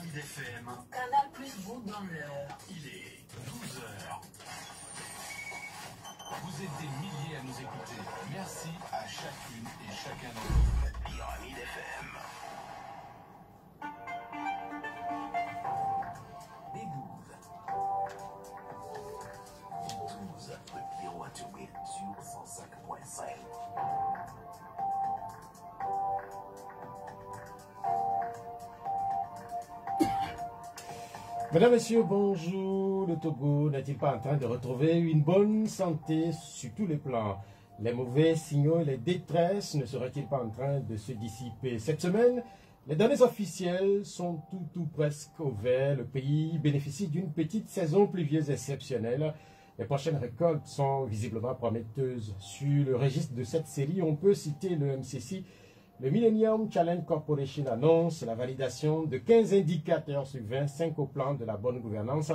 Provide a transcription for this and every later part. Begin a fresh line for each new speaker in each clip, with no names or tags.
Pyramide FM.
Canal plus vous dans l'heure.
Il est 12 heures. Vous êtes des milliers à nous écouter. Merci à chacune et chacun de vous. Pyramide FM. Les 12, le bureau à tuer sur 105.5.
Mesdames, Messieurs, bonjour. Le Togo n'est-il pas en train de retrouver une bonne santé sur tous les plans? Les mauvais signaux et les détresses ne seraient-ils pas en train de se dissiper? Cette semaine, les données officielles sont tout presque au vert. Le pays bénéficie d'une petite saison pluvieuse exceptionnelle. Les prochaines récoltes sont visiblement prometteuses. Sur le registre de cette série, on peut citer le MCC. Le Millennium Challenge Corporation annonce la validation de 15 indicateurs sur 20, 5 au plan de la bonne gouvernance,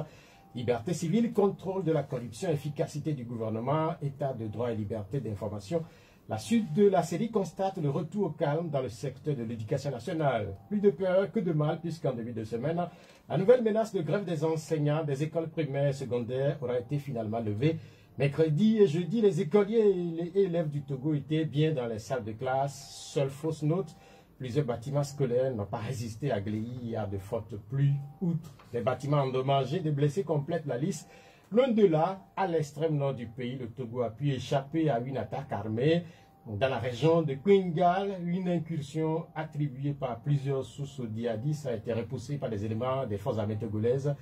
liberté civile, contrôle de la corruption, efficacité du gouvernement, état de droit et liberté d'information. La suite de la série constate le retour au calme dans le secteur de l'éducation nationale. Plus de peur que de mal, puisqu'en début de semaine, la nouvelle menace de grève des enseignants des écoles primaires et secondaires aura été finalement levée. Mercredi et jeudi, les écoliers et les élèves du Togo étaient bien dans les salles de classe. Seule fausse note, plusieurs bâtiments scolaires n'ont pas résisté à Gléy et à de fortes pluies. Outre les bâtiments endommagés, des blessés complètent la liste. Loin de là, à l'extrême nord du pays, le Togo a pu échapper à une attaque armée. Dans la région de Kouingal, une incursion attribuée par plusieurs sources aux djihadistes a été repoussée par des éléments des forces armées togolaises.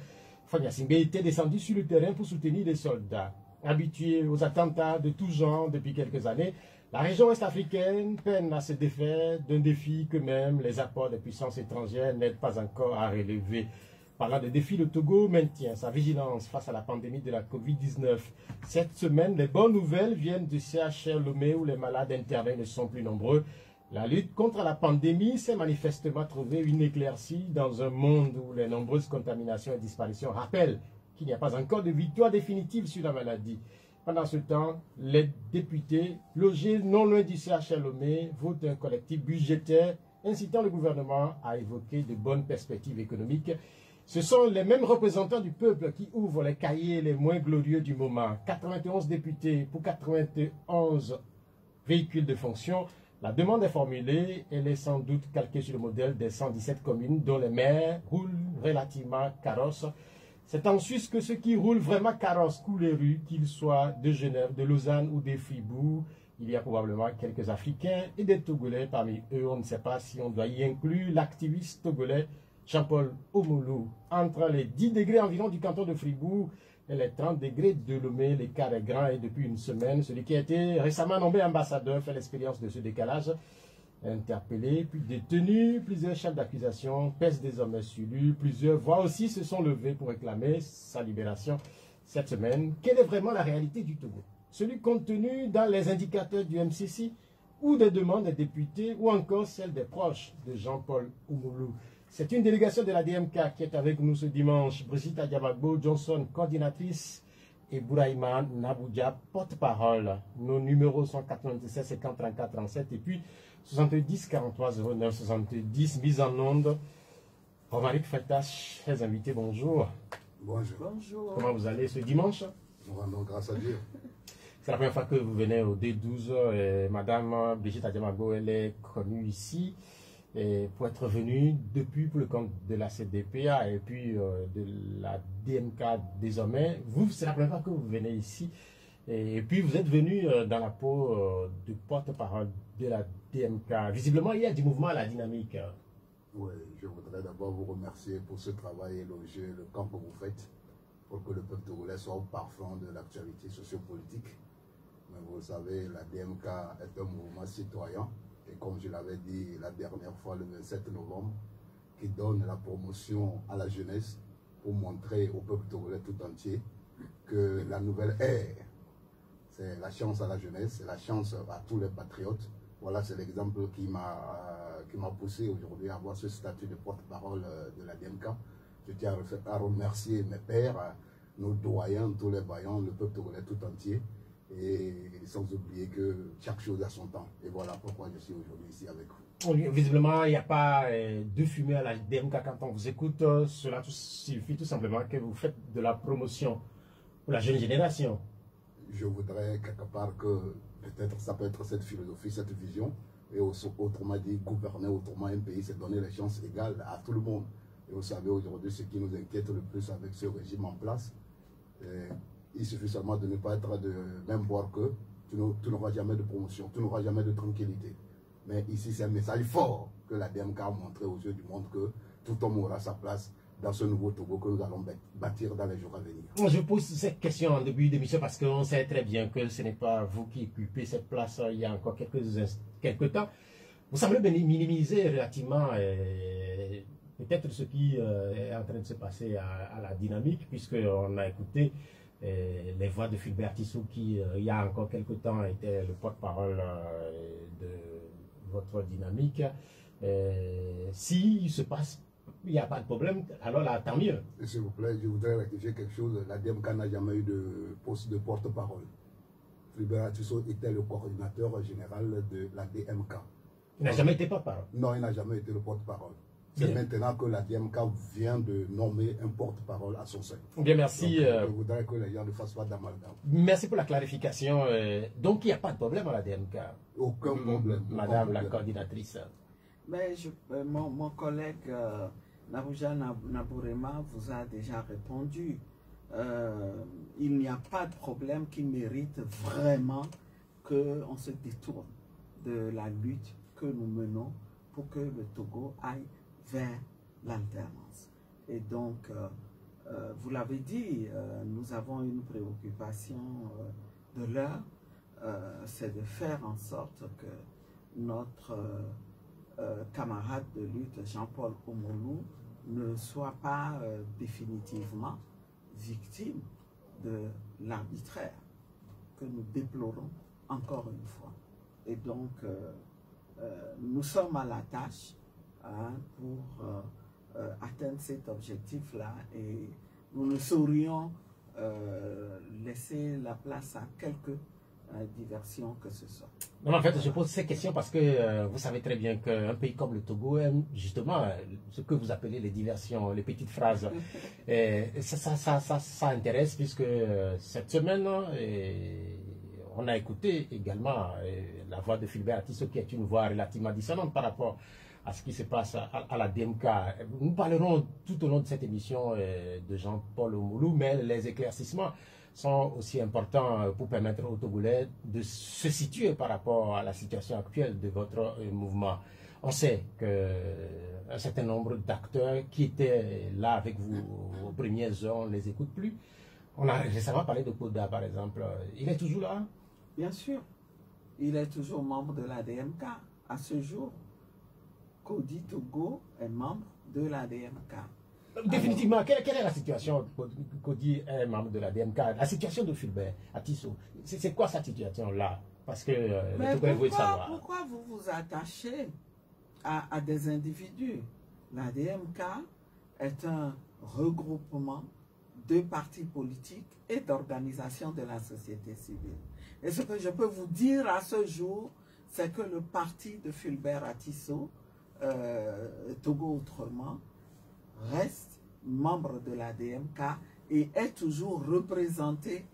Fania Singbe était descendu sur le terrain pour soutenir les soldats. Habituée aux attentats de tout genre depuis quelques années, la région ouest-africaine peine à se défaire d'un défi que même les apports des puissances étrangères n'aident pas encore à relever. Parlant de défis, le Togo maintient sa vigilance face à la pandémie de la Covid-19. Cette semaine, les bonnes nouvelles viennent du CHR Lomé où les malades internes ne sont plus nombreux. La lutte contre la pandémie s'est manifestement trouvée une éclaircie dans un monde où les nombreuses contaminations et disparitions rappellent qu'il n'y a pas encore de victoire définitive sur la maladie. Pendant ce temps, les députés, logés non loin du CHR Lomé, votent un collectif budgétaire incitant le gouvernement à évoquer de bonnes perspectives économiques. Ce sont les mêmes représentants du peuple qui ouvrent les cahiers les moins glorieux du moment. 91 députés pour 91 véhicules de fonction. La demande est formulée, elle est sans doute calquée sur le modèle des 117 communes dont les maires roulent relativement carrosse. C'est en Suisse que ceux qui roulent vraiment carrosse coulent les rues, qu'ils soient de Genève, de Lausanne ou de Fribourg. Il y a probablement quelques Africains et des Togolais parmi eux. On ne sait pas si on doit y inclure l'activiste togolais Jean-Paul Oumoulou. Entre les 10 degrés environ du canton de Fribourg et les 30 degrés de Lomé, l'écart est grand et depuis une semaine, celui qui a été récemment nommé ambassadeur fait l'expérience de ce décalage. Interpellé, puis détenu, plusieurs chefs d'accusation pèsent désormais sur lui, plusieurs voix aussi se sont levées pour réclamer sa libération cette semaine. Quelle est vraiment la réalité du Togo? Celui contenu dans les indicateurs du MCC ou des demandes des députés ou encore celle des proches de Jean-Paul Oumoulou. C'est une délégation de la DMK qui est avec nous ce dimanche. Brigitte Adiamagbo Johnson, coordinatrice, et Bouraïma Naboudia, porte-parole. Nos numéros sont 97 50 34 37 et puis 70 43 09 70, mise en onde. Romaric Fetache, chers invités, bonjour.
Bonjour.
Bonjour.
Comment vous allez ce dimanche?
Nous rendons grâce à Dieu.
C'est la première fois que vous venez au D12 et Madame Brigitte Adiamago, elle est connue ici et pour être venue depuis pour le compte de la CDPA et puis de la DMK désormais. Vous, c'est la première fois que vous venez ici et puis vous êtes venu dans la peau de porte-parole de la DMK. Visiblement, il y a du mouvement à la dynamique.
Oui, je voudrais d'abord vous remercier pour ce travail élogieux, le camp que vous faites, pour que le peuple togolais soit au parfum de l'actualité sociopolitique. Mais vous savez, la DMK est un mouvement citoyen, et comme je l'avais dit la dernière fois, le 27 novembre, qui donne la promotion à la jeunesse pour montrer au peuple togolais tout entier que la nouvelle ère, c'est la chance à la jeunesse, c'est la chance à tous les patriotes. Voilà, c'est l'exemple qui m'a poussé aujourd'hui à avoir ce statut de porte-parole de la DMK. Je tiens à remercier mes pères, nos doyens, tous les vaillants, le peuple togolais tout entier. Et sans oublier que chaque chose a son temps. Et voilà pourquoi je suis aujourd'hui ici avec vous.
Visiblement, il n'y a pas de fumée à la DMK quand on vous écoute. Cela suffit tout simplement que vous faites de la promotion pour la jeune génération.
Je voudrais quelque part que peut-être ça peut être cette philosophie, cette vision, et autrement dit, gouverner autrement un pays, c'est donner les chances égales à tout le monde. Et vous savez aujourd'hui ce qui nous inquiète le plus avec ce régime en place, il suffit seulement de ne pas être de même bord que tu n'auras jamais de promotion, tu n'auras jamais de tranquillité. Mais ici, c'est un message fort que la DMK a montré aux yeux du monde que tout homme aura sa place dans ce nouveau Togo que nous allons bâtir dans les jours à venir.
Je pose cette question en début d'émission parce qu'on sait très bien que ce n'est pas vous qui occupez cette place il y a encore quelques temps. Vous semblez minimiser relativement peut-être ce qui est en train de se passer à la dynamique, puisqu'on a écouté les voix de Fulbert Tissot qui, il y a encore quelques temps, était le porte-parole de votre dynamique. S'il se passe, il n'y a pas de problème, alors là, tant mieux.
S'il vous plaît, je voudrais rectifier quelque chose. La DMK n'a jamais eu de poste de porte-parole. Fulbert Tissot était le coordinateur général de la DMK.
Il n'a jamais été porte-parole?
Non, il n'a jamais été le porte-parole. C'est maintenant que la DMK vient de nommer un porte-parole à son sein.
Bien, merci.
Donc, je voudrais que les gens ne fassent pas d'amalgame.
Merci pour la clarification. Donc, il n'y a pas de problème à la DMK?
Aucun problème.
Madame la coordinatrice.
Mais mon collègue Nabouja Nabourema vous a déjà répondu. Il n'y a pas de problème qui mérite vraiment qu'on se détourne de la lutte que nous menons pour que le Togo aille vers l'alternance. Et donc, vous l'avez dit, nous avons une préoccupation de l'heure, c'est de faire en sorte que notre camarade de lutte, Jean-Paul Omolou, ne soit pas définitivement victime de l'arbitraire que nous déplorons encore une fois. Et donc, nous sommes à la tâche pour atteindre cet objectif-là et nous ne saurions laisser la place à quelque diversion que ce soit.
Non, en fait, je pose ces questions parce que vous savez très bien qu'un pays comme le Togo aime justement ce que vous appelez les diversions, les petites phrases. Et ça intéresse puisque cette semaine, on a écouté également la voix de Fulbert Tissot qui est une voix relativement dissonante par rapport à ce qui se passe à la DMK. Nous parlerons tout au long de cette émission de Jean-Paul Omolou, mais les éclaircissements sont aussi importants pour permettre aux Togolais de se situer par rapport à la situation actuelle de votre mouvement. On sait qu'un certain nombre d'acteurs qui étaient là avec vous aux premières heures, on ne les écoute plus. On a récemment parlé de Koda, par exemple. Il est toujours là?
Bien sûr. Il est toujours membre de la DMK. À ce jour, Kodi Togo est membre de la DMK.
Définitivement, quelle est la situation? Kodi est membre de la DMK. La situation de Fulbert Tissot, c'est quoi cette situation-là? Parce que
mais pourquoi vous vous attachez à des individus? La DMK est un regroupement de partis politiques et d'organisations de la société civile. Et ce que je peux vous dire à ce jour, c'est que le parti de Fulbert Tissot, Togo Autrement, reste membre de la DMK et est toujours représenté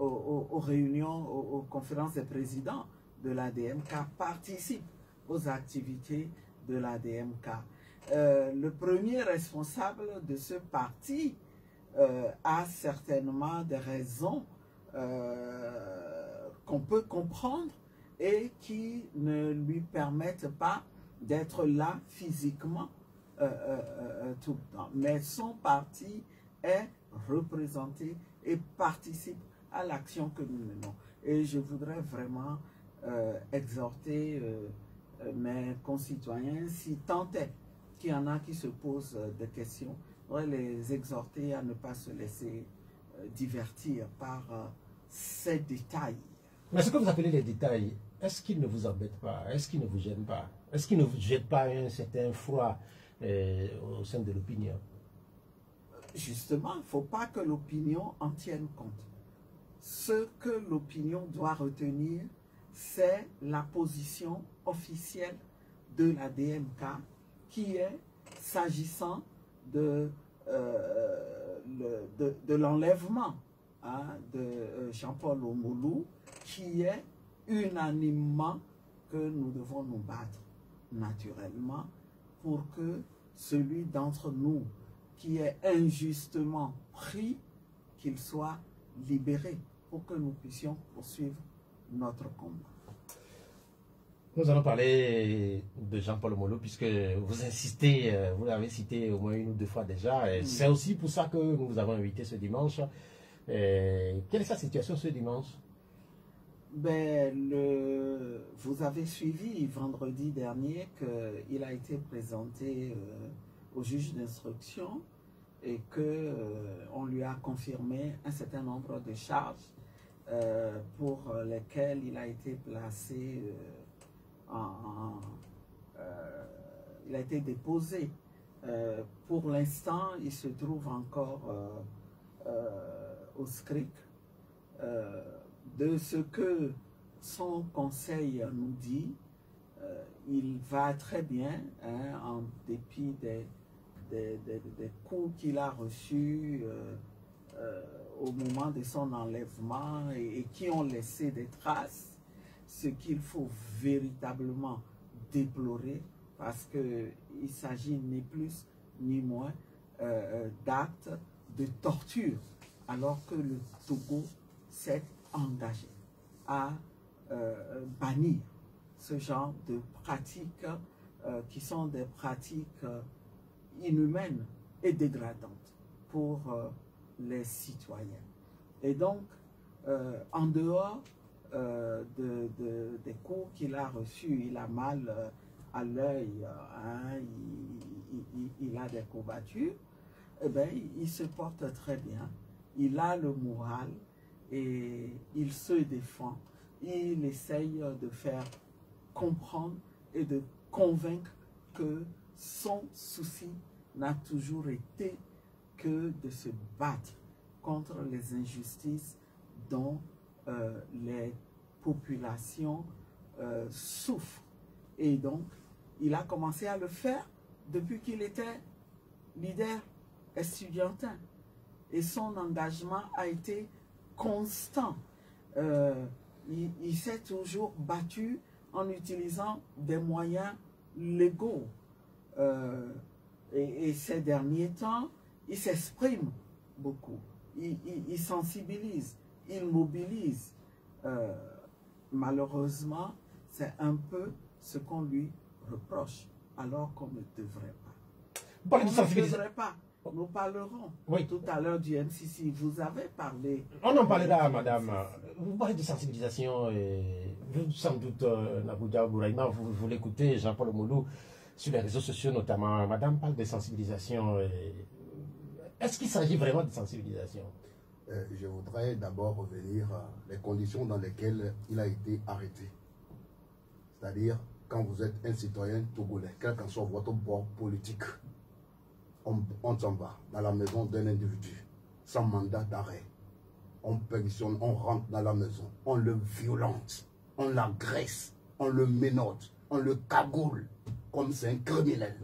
aux réunions, aux conférences des présidents de la DMK, participe aux activités de la DMK. Le premier responsable de ce parti a certainement des raisons qu'on peut comprendre et qui ne lui permettent pas d'être là physiquement tout le temps. Mais son parti est représenté et participe à l'action que nous menons. Et je voudrais vraiment exhorter mes concitoyens, si tant est qu'il y en a qui se posent des questions, je voudrais les exhorter à ne pas se laisser divertir par ces détails.
Mais ce que vous appelez les détails, est-ce qu'ils ne vous embêtent pas? Est-ce qu'ils ne vous gênent pas? Est-ce qu'ils ne vous jettent pas un certain froid au sein de l'opinion?
Justement, il ne faut pas que l'opinion en tienne compte. ce que l'opinion doit retenir, c'est la position officielle de la DMK qui est, s'agissant de l'enlèvement de Jean-Paul Omolou, qui est unanimement que nous devons nous battre naturellement pour que celui d'entre nous qui est injustement pris, qu'il soit libéré pour que nous puissions poursuivre notre combat.
Nous allons parler de Jean-Paul Omolou puisque vous insistez, vous l'avez cité au moins une ou deux fois déjà. C'est aussi pour ça que nous vous avons invité ce dimanche. Quelle est sa situation ce dimanche?
Vous avez suivi vendredi dernier qu'il a été présenté au juge d'instruction et qu'on lui a confirmé un certain nombre de charges pour lesquelles il a été placé, il a été déposé. Pour l'instant, il se trouve encore au SCRIC. De ce que son conseil nous dit, il va très bien, hein, en dépit des coups qu'il a reçus au moment de son enlèvement et qui ont laissé des traces, ce qu'il faut véritablement déplorer parce qu'il s'agit ni plus ni moins d'actes de torture, alors que le Togo s'est engagé à bannir ce genre de pratiques qui sont des pratiques inhumaines et dégradantes pour les citoyens. Et donc, en dehors des coups qu'il a reçus, il a mal à l'œil, hein, il a des courbatures, eh bien, il se porte très bien, il a le moral et il se défend. Il essaye de faire comprendre et de convaincre que son souci n'a toujours été que de se battre contre les injustices dont les populations souffrent. Et donc, il a commencé à le faire depuis qu'il était leader estudiantin. Et son engagement a été constant. Il s'est toujours battu en utilisant des moyens légaux. Et ces derniers temps, il s'exprime beaucoup. Il sensibilise, il mobilise. Malheureusement, c'est un peu ce qu'on lui reproche, alors qu'on ne devrait pas. On ne devrait pas. Nous parlerons tout à l'heure du MCC. Vous avez parlé.
On en parlera, madame. Vous parlez de sensibilisation et sans doute, Naboudia Bouraïma, vous l'écoutez, Jean-Paul Omolou, sur les réseaux sociaux notamment. Madame parle de sensibilisation. Est-ce qu'il s'agit vraiment de sensibilisation?
Je voudrais d'abord revenir à les conditions dans lesquelles il a été arrêté. C'est-à-dire, quand vous êtes un citoyen togolais, quel qu'en soit votre bord politique, on s'en va dans la maison d'un individu sans mandat d'arrêt. On pétitionne, on rentre dans la maison, on le violente, on l'agresse, on le menotte, on le cagoule comme c'est un criminel.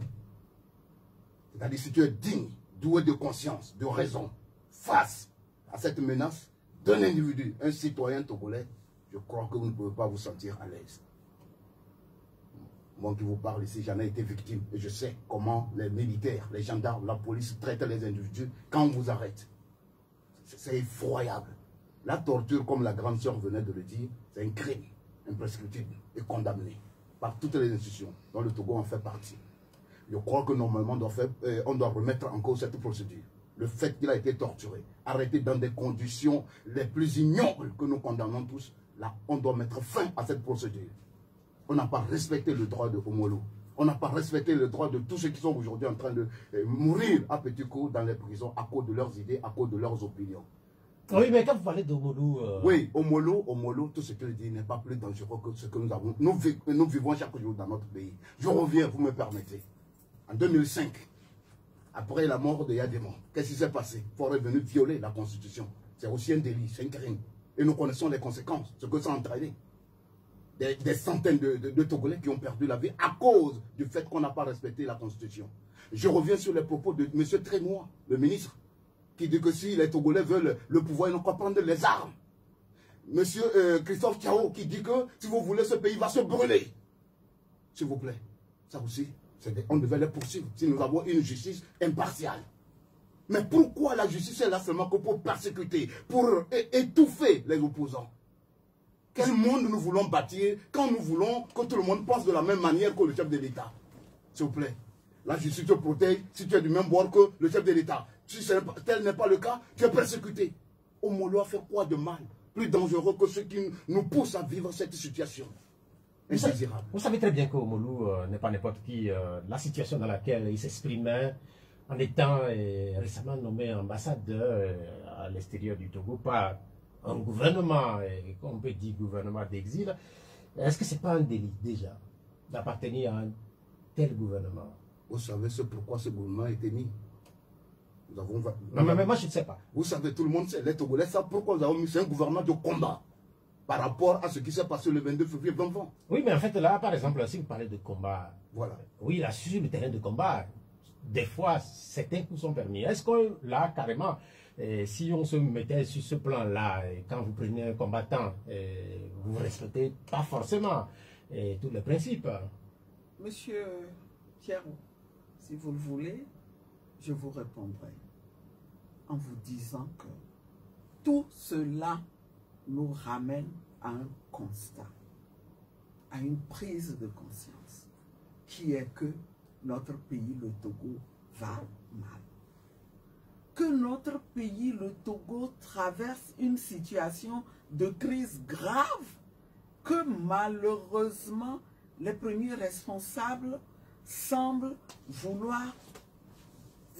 C'est-à-dire, si tu es digne, doué de conscience, de raison, face à cette menace d'un individu, un citoyen togolais, je crois que vous ne pouvez pas vous sentir à l'aise. Moi qui vous parle ici, j'en ai été victime et je sais comment les militaires, les gendarmes, la police traitent les individus quand on vous arrête. C'est effroyable. La torture, comme la grande sœur venait de le dire, c'est un crime imprescriptible et condamné par toutes les institutions dont le Togo en fait partie. Je crois que normalement on doit remettre en cause cette procédure. Le fait qu'il a été torturé, arrêté dans des conditions les plus ignobles que nous condamnons tous, là, on doit mettre fin à cette procédure. On n'a pas respecté le droit de Omolou. On n'a pas respecté le droit de tous ceux qui sont aujourd'hui en train de mourir à petits coups dans les prisons à cause de leurs idées, à cause de leurs opinions.
Oui, mais quand vous parlez d'Omolou...
Oui, Omolou, tout ce qu'il dit n'est pas plus dangereux que ce que nous avons. Nous vivons chaque jour dans notre pays. Je reviens, vous me permettez. En 2005, après la mort de Yadémon, qu'est-ce qui s'est passé? Il est venu violer la Constitution. C'est aussi un délit, c'est un crime. Et nous connaissons les conséquences, ce que ça a entraîné. Des centaines de Togolais qui ont perdu la vie à cause du fait qu'on n'a pas respecté la Constitution. Je reviens sur les propos de M. Trémois, le ministre, qui dit que si les Togolais veulent le pouvoir, ils n'ont qu'à prendre les armes. M. Christophe Tchao, qui dit que si vous voulez, ce pays va se brûler. S'il vous plaît, ça aussi, on devait les poursuivre si nous avons une justice impartiale. Mais pourquoi la justice est là seulement que pour persécuter, pour étouffer les opposants? Quel monde nous voulons bâtir quand nous voulons que tout le monde pense de la même manière que le chef de l'État? S'il vous plaît, la justice te protège si tu es du même bord que le chef de l'État. Si tel n'est pas le cas, tu es persécuté. Omolo a fait quoi de mal? Plus dangereux que ceux qui nous poussent à vivre cette situation.
Vous savez très bien qu'Omolo n'est pas n'importe qui. La situation dans laquelle il s'exprimait en étant récemment nommé ambassadeur à l'extérieur du Togo par un gouvernement, on peut dire gouvernement d'exil, est-ce que ce n'est pas un délit déjà d'appartenir à un tel gouvernement?
Vous savez pourquoi ce gouvernement a été mis?
Non, mais moi je ne sais pas.
Vous savez, tout le monde sait, les Togolais savent pourquoi nous avons mis un gouvernement de combat par rapport à ce qui s'est passé le 22 février 2020.
Oui, mais en fait là, par exemple, si vous parlez de combat,
voilà.
Oui, là, sur le terrain de combat, des fois, certains coups sont permis. Est-ce que là, carrément, si on se mettait sur ce plan-là, quand vous prenez un combattant, vous ne respectez pas forcément tous les principes?
Monsieur Pierre, si vous le voulez, je vous répondrai en vous disant que tout cela nous ramène à un constat, à une prise de conscience, qui est que notre pays, le Togo, va mal. Que notre pays, le Togo, traverse une situation de crise grave, que malheureusement, les premiers responsables semblent vouloir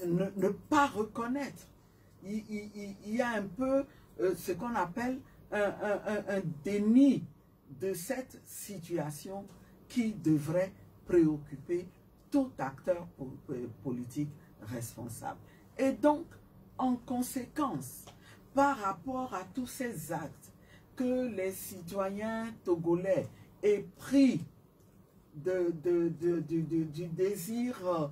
ne pas reconnaître. Il y a un peu ce qu'on appelle un déni de cette situation qui devrait préoccuper tout acteur politique responsable. Et donc, en conséquence, par rapport à tous ces actes que les citoyens togolais aient pris du désir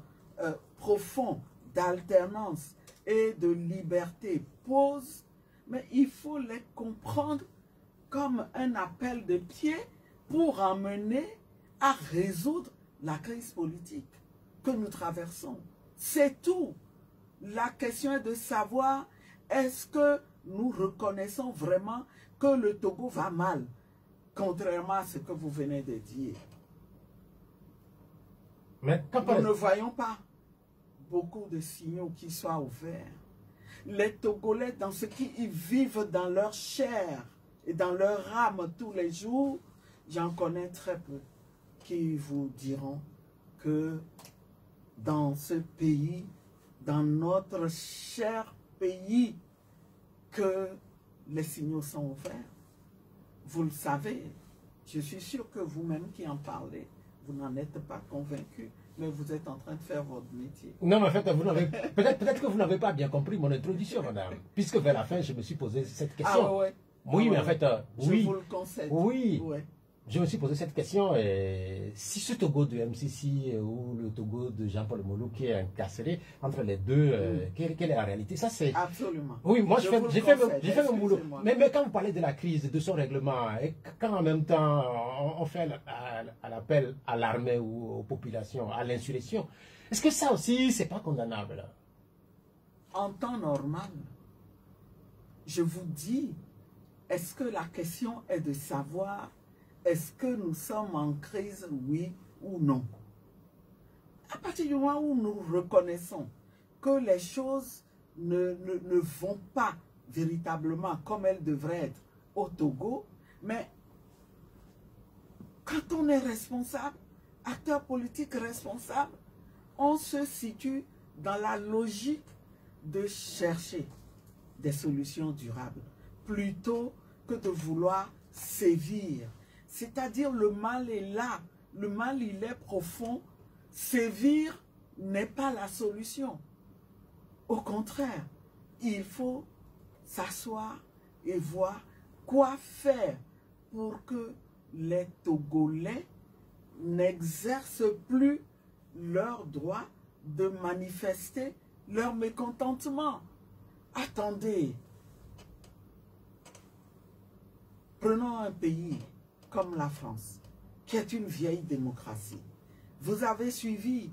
profond d'alternance et de liberté posent, mais il faut les comprendre comme un appel de pied pour emmener à résoudre la crise politique que nous traversons. C'est tout. La question est de savoir, est-ce que nous reconnaissons vraiment que le Togo va mal, contrairement à ce que vous venez de dire?
Mais
nous ne voyons pas beaucoup de signaux qui soient ouverts. Les Togolais, dans ce qu'ils vivent dans leur chair et dans leur âme tous les jours, j'en connais très peu qui vous diront que dans ce pays, dans notre cher pays, que les signaux sont ouverts. Vous le savez, je suis sûr que vous-même qui en parlez, vous n'en êtes pas convaincu, mais vous êtes en train de faire votre métier.
Non, mais en fait, peut-être que vous n'avez pas bien compris mon introduction, madame. Puisque vers la fin, je me suis posé cette question.
Ah ouais.
Oui, mais en fait, oui.
Je vous le concède.
Oui.
Ouais.
Je me suis posé cette question. Si ce Togo de MCC ou le Togo de Jean-Paul Omolo qui est incarcéré, entre les deux, quelle est la réalité? Ça, c'est...
Absolument.
Oui, moi, j'ai fait mon boulot. Mais quand vous parlez de la crise, de son règlement, et quand en même temps, on fait l'appel à l'armée ou aux populations, à l'insurrection, est-ce que ça aussi, c'est pas condamnable?
En temps normal, je vous dis, est-ce que la question est de savoir est-ce que nous sommes en crise, oui ou non? À partir du moment où nous reconnaissons que les choses ne vont pas véritablement comme elles devraient être au Togo, mais quand on est responsable, acteur politique responsable, on se situe dans la logique de chercher des solutions durables, plutôt que de vouloir sévir. C'est-à-dire le mal est là, le mal il est profond, sévir n'est pas la solution. Au contraire, il faut s'asseoir et voir quoi faire pour que les Togolais n'exercent plus leur droit de manifester leur mécontentement. Attendez, prenons un pays comme la France, qui est une vieille démocratie. Vous avez suivi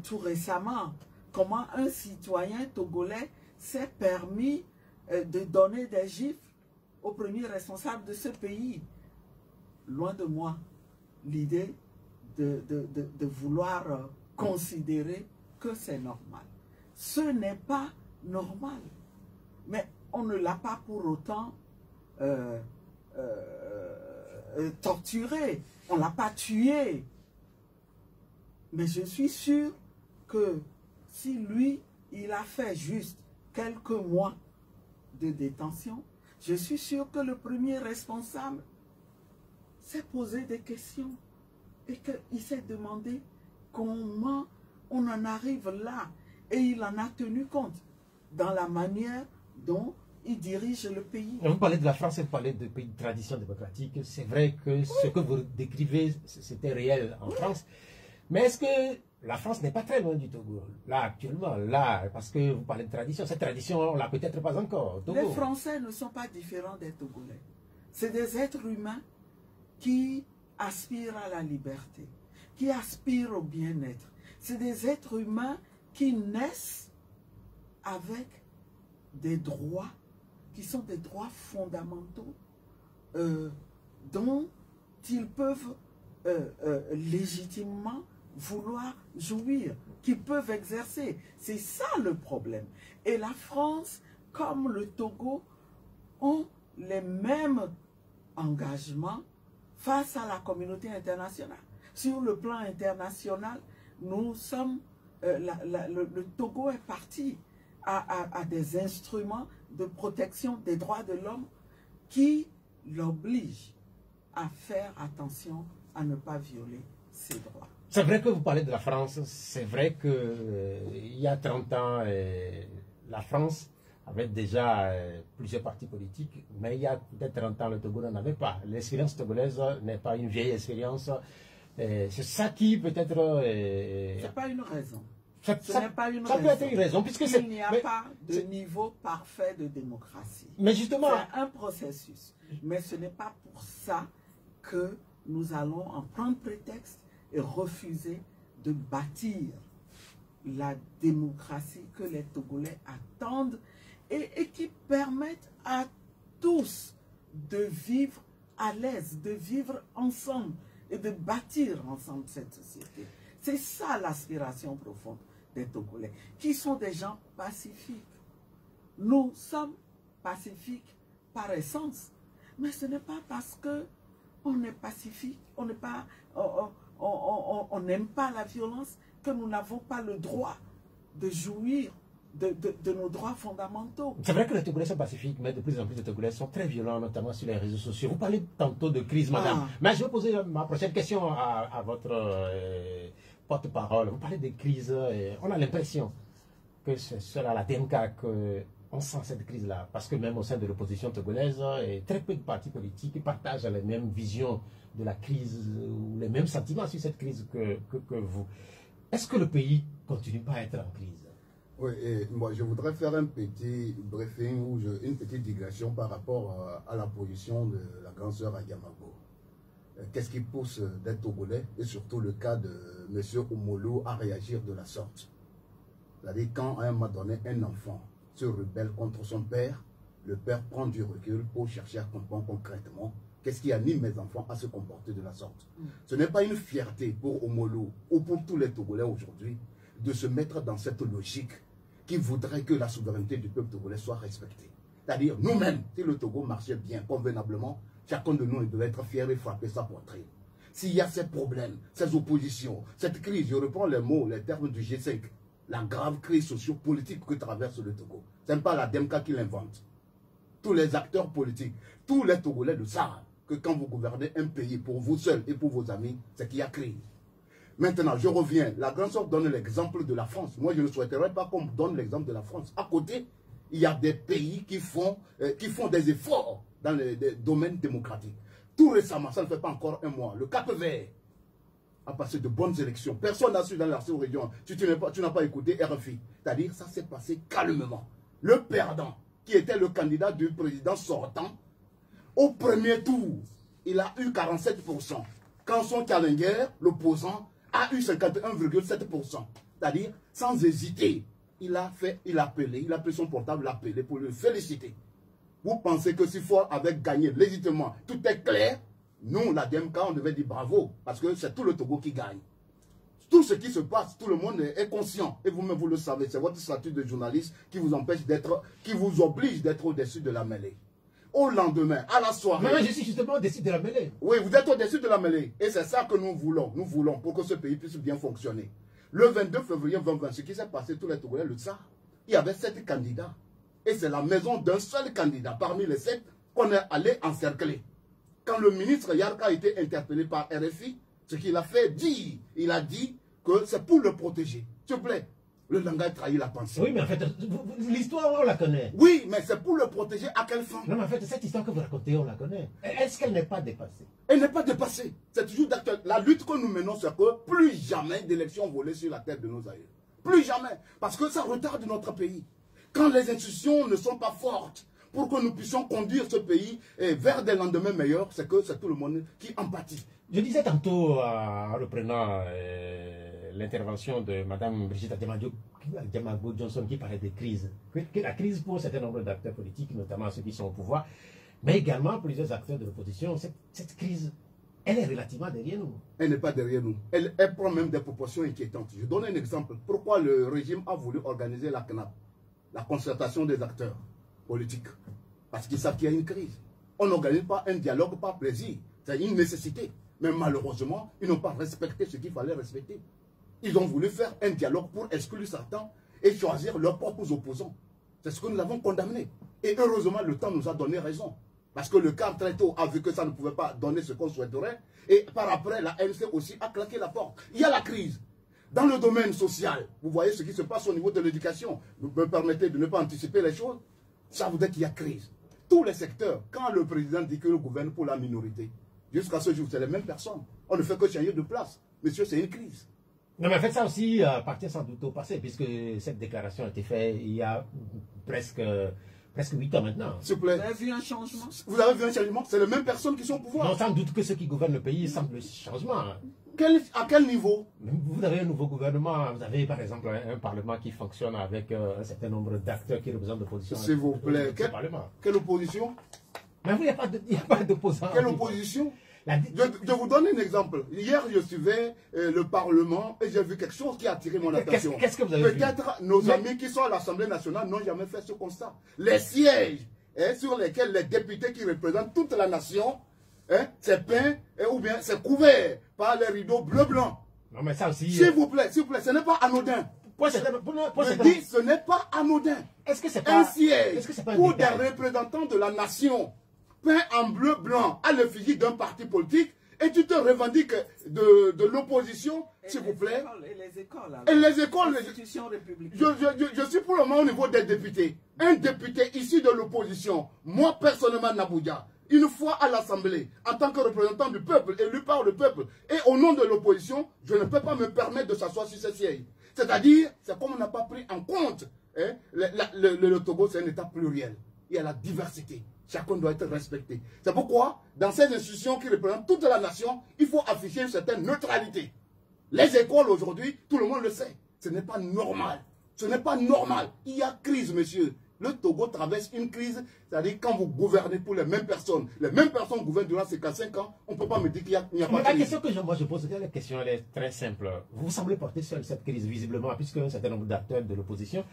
tout récemment comment un citoyen togolais s'est permis de donner des gifles au premier responsable de ce pays. Loin de moi l'idée de vouloir considérer que c'est normal. Ce n'est pas normal. Mais on ne l'a pas pour autant torturé. On ne l'a pas tué. Mais je suis sûr que si lui, il a fait juste quelques mois de détention, je suis sûr que le premier responsable s'est posé des questions et qu'il s'est demandé comment on en arrive là. Et il en a tenu compte dans la manière dont il dirige le pays.
Vous parlez de la France, vous parlez de pays de tradition démocratique. C'est vrai que ce que vous décrivez, c'était réel en France. Mais est-ce que la France n'est pas très loin du Togo, là, actuellement, là, parce que vous parlez de tradition. Cette tradition, on l'a peut-être pas encore au Togo.
Les Français ne sont pas différents des Togolais. C'est des êtres humains qui aspirent à la liberté, qui aspirent au bien-être. C'est des êtres humains qui naissent avec des droits qui sont des droits fondamentaux dont ils peuvent légitimement vouloir jouir, qu'ils peuvent exercer. C'est ça le problème. Et la France, comme le Togo, ont les mêmes engagements face à la communauté internationale. Sur le plan international, nous sommes, le Togo est parti à des instruments de protection des droits de l'homme qui l'obligent à faire attention à ne pas violer ses droits.
C'est vrai que vous parlez de la France, c'est vrai qu'il y a 30 ans, la France avait déjà plusieurs partis politiques, mais il y a peut-être 30 ans, le Togo n'en avait pas. L'expérience togolaise n'est pas une vieille expérience. C'est ça qui peut-être...
c'est pas une raison.
Ça peut être une raison, puisque
il n'y a pas de niveau parfait de démocratie.
Mais justement...
C'est un processus. Mais ce n'est pas pour ça que nous allons en prendre prétexte et refuser de bâtir la démocratie que les Togolais attendent et qui permettent à tous de vivre à l'aise, de vivre ensemble et de bâtir ensemble cette société. C'est ça l'aspiration profonde des Togolais, qui sont des gens pacifiques. Nous sommes pacifiques par essence, mais ce n'est pas parce que on est pacifique, on n'est pas... on n'aime pas la violence, que nous n'avons pas le droit de jouir de nos droits fondamentaux.
C'est vrai que les Togolais sont pacifiques, mais de plus en plus de Togolais sont très violents, notamment sur les réseaux sociaux. Vous parlez tantôt de crise, madame. Mais je vais poser ma prochaine question à votre porte-parole. Vous parlez de crise, on a l'impression que c'est seul à la DMK qu'on sent cette crise-là, parce que même au sein de l'opposition togolaise, très peu de partis politiques partagent les mêmes visions de la crise, ou les mêmes sentiments sur cette crise que vous. Est-ce que le pays continue pas à être en crise?
Oui, et moi je voudrais faire un petit briefing ou une petite digression par rapport à la position de la grande sœur Ayamago. Qu'est-ce qui pousse des Togolais, et surtout le cas de M. Omolo, à réagir de la sorte? C'est-à-dire, quand à un moment donné, un enfant se rebelle contre son père, le père prend du recul pour chercher à comprendre concrètement qu'est-ce qui anime mes enfants à se comporter de la sorte. Ce n'est pas une fierté pour Omolo ou pour tous les Togolais aujourd'hui de se mettre dans cette logique qui voudrait que la souveraineté du peuple togolais soit respectée. C'est-à-dire, nous-mêmes, si le Togo marchait bien, convenablement, chacun de nous devait être fier et frapper sa poitrine. S'il y a ces problèmes, ces oppositions, cette crise, je reprends les mots, les termes du G5, la grave crise socio-politique que traverse le Togo, ce n'est pas la DMK qui l'invente. Tous les acteurs politiques, tous les Togolais le savent que quand vous gouvernez un pays pour vous seul et pour vos amis, c'est qu'il y a crise. Maintenant, je reviens. La grande sœur donne l'exemple de la France. Moi, je ne souhaiterais pas qu'on donne l'exemple de la France. À côté, il y a des pays qui font des efforts dans le domaine démocratique. Tout récemment, ça ne fait pas encore un mois, le Cap-Vert a passé de bonnes élections. Personne n'a su dans la sous-région. Si tu n'as pas écouté RFI, c'est-à-dire ça s'est passé calmement. Le perdant, qui était le candidat du président sortant, au premier tour, il a eu 47%. Quand son challenger, l'opposant, a eu 51,7%. C'est-à-dire, sans hésiter, il a appelé son portable, appelé pour le féliciter. Vous pensez que si Ford avait gagné légitimement, tout est clair? Nous, la DMK, on devait dire bravo, parce que c'est tout le Togo qui gagne. Tout ce qui se passe, tout le monde est conscient. Et vous-même, vous le savez, c'est votre statut de journaliste qui vous empêche d'être, qui vous oblige d'être au-dessus de la mêlée. Au lendemain, à la soirée...
Mais je suis justement au-dessus de la mêlée.
Oui, vous êtes au-dessus de la mêlée. Et c'est ça que nous voulons. Nous voulons pour que ce pays puisse bien fonctionner. Le 22 février 2020, ce qui s'est passé, tous les Togolais le savent. Il y avait 7 candidats. Et c'est la maison d'un seul candidat parmi les 7 qu'on est allé encercler. Quand le ministre Yarka a été interpellé par RFI, ce qu'il a fait dire, il a dit que c'est pour le protéger. S'il vous plaît, le langage trahit la pensée.
Oui, mais en fait, l'histoire, on la connaît.
Oui, mais c'est pour le protéger à quelle fin?
Non, mais en fait, cette histoire que vous racontez, on la connaît. Est-ce qu'elle n'est pas dépassée?
Elle n'est pas dépassée. C'est toujours d'actuel. La lutte que nous menons, c'est que plus jamais d'élections volées sur la tête de nos aïeux. Plus jamais. Parce que ça retarde notre pays. Quand les institutions ne sont pas fortes pour que nous puissions conduire ce pays vers des lendemains meilleurs, c'est que c'est tout le monde qui empathie.
Je disais tantôt, en reprenant l'intervention de Mme Brigitte Diamago Johnson qui parlait de crise, que la crise pour un certain nombre d'acteurs politiques, notamment ceux qui sont au pouvoir, mais également pour plusieurs acteurs de l'opposition, cette crise, elle est relativement derrière nous.
Elle n'est pas derrière nous. Elle prend même des proportions inquiétantes. Je donne un exemple. Pourquoi le régime a voulu organiser la CNAP, la concertation des acteurs politiques? Parce qu'ils savent qu'il y a une crise. On n'organise pas un dialogue par plaisir. C'est une nécessité. Mais malheureusement, ils n'ont pas respecté ce qu'il fallait respecter. Ils ont voulu faire un dialogue pour exclure certains et choisir leurs propres opposants. C'est ce que nous avons condamné. Et heureusement, le temps nous a donné raison. Parce que le CAR très tôt a vu que ça ne pouvait pas donner ce qu'on souhaiterait. Et par après, la ANC aussi a claqué la porte. Il y a la crise. Dans le domaine social, vous voyez ce qui se passe au niveau de l'éducation. Vous me permettez de ne pas anticiper les choses. Ça veut dire qu'il y a crise. Tous les secteurs, quand le président dit qu'il gouverne pour la minorité, jusqu'à ce jour, c'est les mêmes personnes. On ne fait que changer de place. Monsieur, c'est une crise.
Non, mais en fait, ça aussi appartient sans doute au passé, puisque cette déclaration a été faite il y a presque 8 ans maintenant.
S'il vous plaît.
Vous avez vu un changement?
Vous avez vu un changement? C'est les mêmes personnes qui sont au pouvoir.
Non, sans doute que ceux qui gouvernent le pays sentent le changement.
À quel niveau?
Vous avez un nouveau gouvernement, vous avez par exemple un parlement qui fonctionne avec un certain nombre d'acteurs qui représentent l'opposition.
S'il vous plaît. Quelle opposition?
Mais vous, il n'y a pas d'opposant.
Quelle opposition? Je vous donne un exemple. Hier, je suivais le Parlement et j'ai vu quelque chose qui a attiré mon attention.
Qu'est-ce que vous avez vu?
Peut-être nos amis qui sont à l'Assemblée nationale n'ont jamais fait ce constat. Les sièges sur lesquels les députés qui représentent toute la nation, c'est peint ou bien c'est couvert par les rideaux bleu-blanc.
Non, mais ça aussi...
S'il vous plaît, ce n'est pas anodin. Je dis, ce n'est pas anodin.
Est-ce que c'est pas
un siège pour des
détail?
représentants de la nation peint en bleu-blanc à l'effigie d'un parti politique et tu te revendiques de l'opposition, s'il vous plaît.
Et les écoles.
Et les écoles.
L'institution républicaine.
Je suis pour le moment au niveau des députés. Un député issu de l'opposition, moi personnellement Nabouja, une fois à l'Assemblée, en tant que représentant du peuple, élu par le peuple, et au nom de l'opposition, je ne peux pas me permettre de s'asseoir sur ces sièges. C'est-à-dire, c'est comme on n'a pas pris en compte. Le Togo, c'est un État pluriel. Il y a la diversité. Chacun doit être respecté. C'est pourquoi, dans ces institutions qui représentent toute la nation, il faut afficher une certaine neutralité. Les écoles aujourd'hui, tout le monde le sait. Ce n'est pas normal. Ce n'est pas normal. Il y a crise, monsieur. Le Togo traverse une crise, c'est-à-dire quand vous gouvernez pour les mêmes personnes gouvernent durant ces 5 ans, on ne peut pas me dire qu'il n'y a pas de crise.
La question que moi je pose, la question elle est très simple. Vous semblez porter sur cette crise visiblement, puisque un certain nombre d'acteurs de l'opposition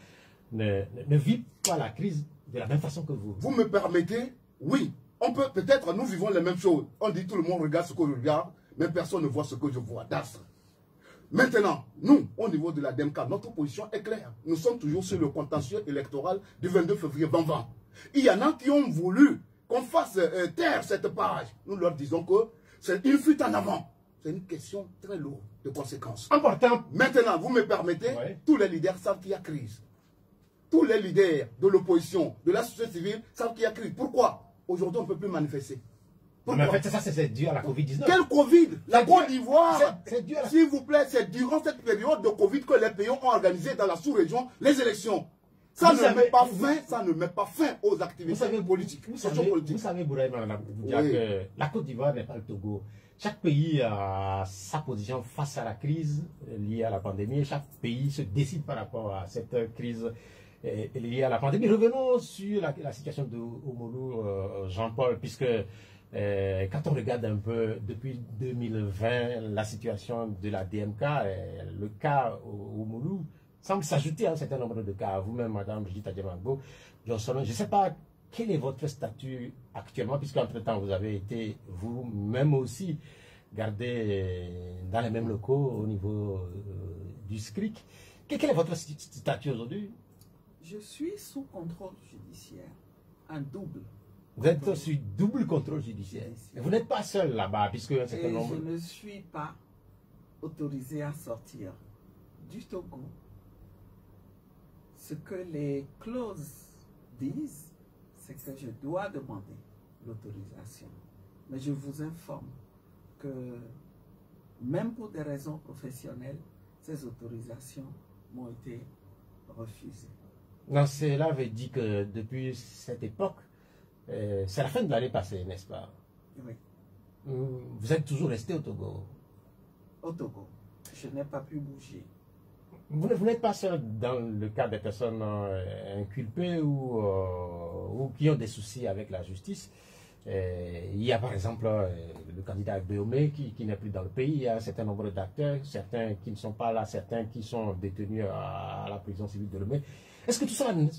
ne vivent pas la crise de la même façon que vous.
Vous me permettez? Oui. On peut, peut-être, nous vivons les mêmes choses. On dit tout le monde regarde ce que je regarde, mais personne ne voit ce que je vois. Maintenant, nous, au niveau de la DMK, notre position est claire. Nous sommes toujours sur le contentieux électoral du 22 février 2020. Il y en a qui ont voulu qu'on fasse taire cette page. Nous leur disons que c'est une fuite en avant. C'est une question très lourde de conséquences.
Important.
Maintenant, vous me permettez, tous les leaders savent qu'il y a crise. tous les leaders de l'opposition, de la société civile, savent qu'il y a crise. Pourquoi? Aujourd'hui, on ne peut plus manifester.
Mais en fait, ça, c'est dû à la Covid-19.
Quel Covid? La Côte d'Ivoire,
la...
s'il vous plaît, c'est durant cette période de Covid que les pays ont organisé dans la sous-région les élections. Ça ne met pas fin aux activités politiques, sociopolitiques.
Vous savez, Bouraïma, que la Côte d'Ivoire n'est pas le Togo. Chaque pays a sa position face à la crise liée à la pandémie. Chaque pays se décide par rapport à cette crise liée à la pandémie. Revenons sur la situation de Oumoulou, Jean-Paul, puisque quand on regarde un peu depuis 2020 la situation de la DMK, le cas Oumoulou semble s'ajouter à un certain nombre de cas. Vous-même, Madame Brigitte Adjemangbo, je ne sais pas quel est votre statut actuellement, puisque entre-temps vous avez été vous-même aussi gardé dans les mêmes locaux au niveau du SCRIC. Quel est votre statut aujourd'hui?
Je suis sous contrôle judiciaire, un double.
Vous êtes sur double contrôle judiciaire. Et vous n'êtes pas seul là-bas, puisque un certain nombre...
je ne suis pas autorisé à sortir du Togo. Ce que les clauses disent, c'est que je dois demander l'autorisation. Mais je vous informe que même pour des raisons professionnelles, ces autorisations m'ont été refusées.
Non, cela veut dire que depuis cette époque, c'est la fin de l'année passée, n'est-ce pas?
Oui.
Vous êtes toujours resté au Togo?
Au Togo. Je n'ai pas pu bouger.
Vous n'êtes pas seul dans le cas des personnes inculpées ou qui ont des soucis avec la justice. Il y a par exemple le candidat Béomé qui n'est plus dans le pays. Il y a un certain nombre d'acteurs, certains qui ne sont pas là, certains qui sont détenus à la prison civile de Lomé. Est-ce que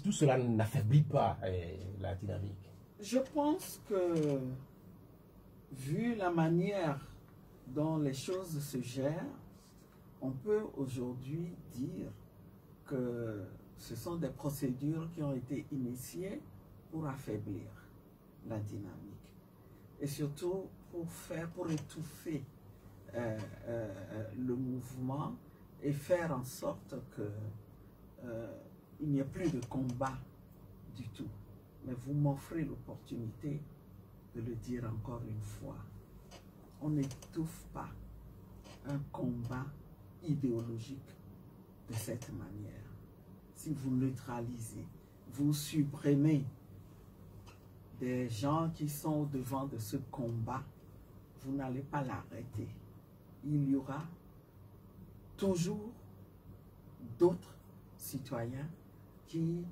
tout cela n'affaiblit pas la dynamique?
Je pense que, vu la manière dont les choses se gèrent, on peut aujourd'hui dire que ce sont des procédures qui ont été initiées pour affaiblir la dynamique et surtout pour étouffer le mouvement et faire en sorte que il n'y ait plus de combat du tout. Mais vous m'offrez l'opportunité de le dire encore une fois. On n'étouffe pas un combat idéologique de cette manière. Si vous neutralisez, vous supprimez des gens qui sont au devant de ce combat, vous n'allez pas l'arrêter. Il y aura toujours d'autres citoyens qui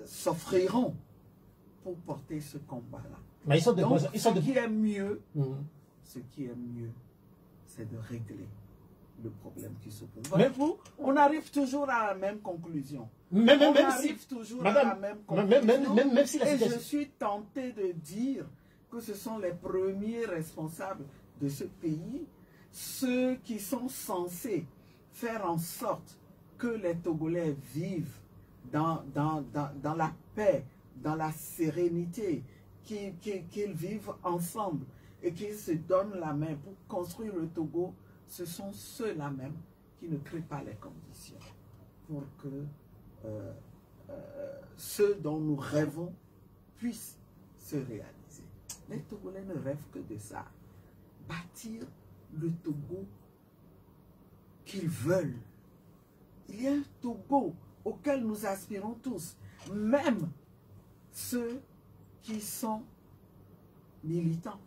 s'offriront pour porter ce combat-là.
Mais ils sont de
Donc, ce qui est mieux, c'est de régler le problème qui se pose. Mais vous, on arrive toujours à la même conclusion. Même si et je suis tenté de dire que ce sont les premiers responsables de ce pays, ceux qui sont censés faire en sorte que les Togolais vivent dans la paix, dans la sérénité, qu'ils vivent ensemble et qu'ils se donnent la main pour construire le Togo. Ce sont ceux-là même qui ne créent pas les conditions pour que ceux dont nous rêvons puissent se réaliser. Les Togolais ne rêvent que de ça. Bâtir le Togo qu'ils veulent. Il y a un Togo auquel nous aspirons tous, même ceux qui sont militants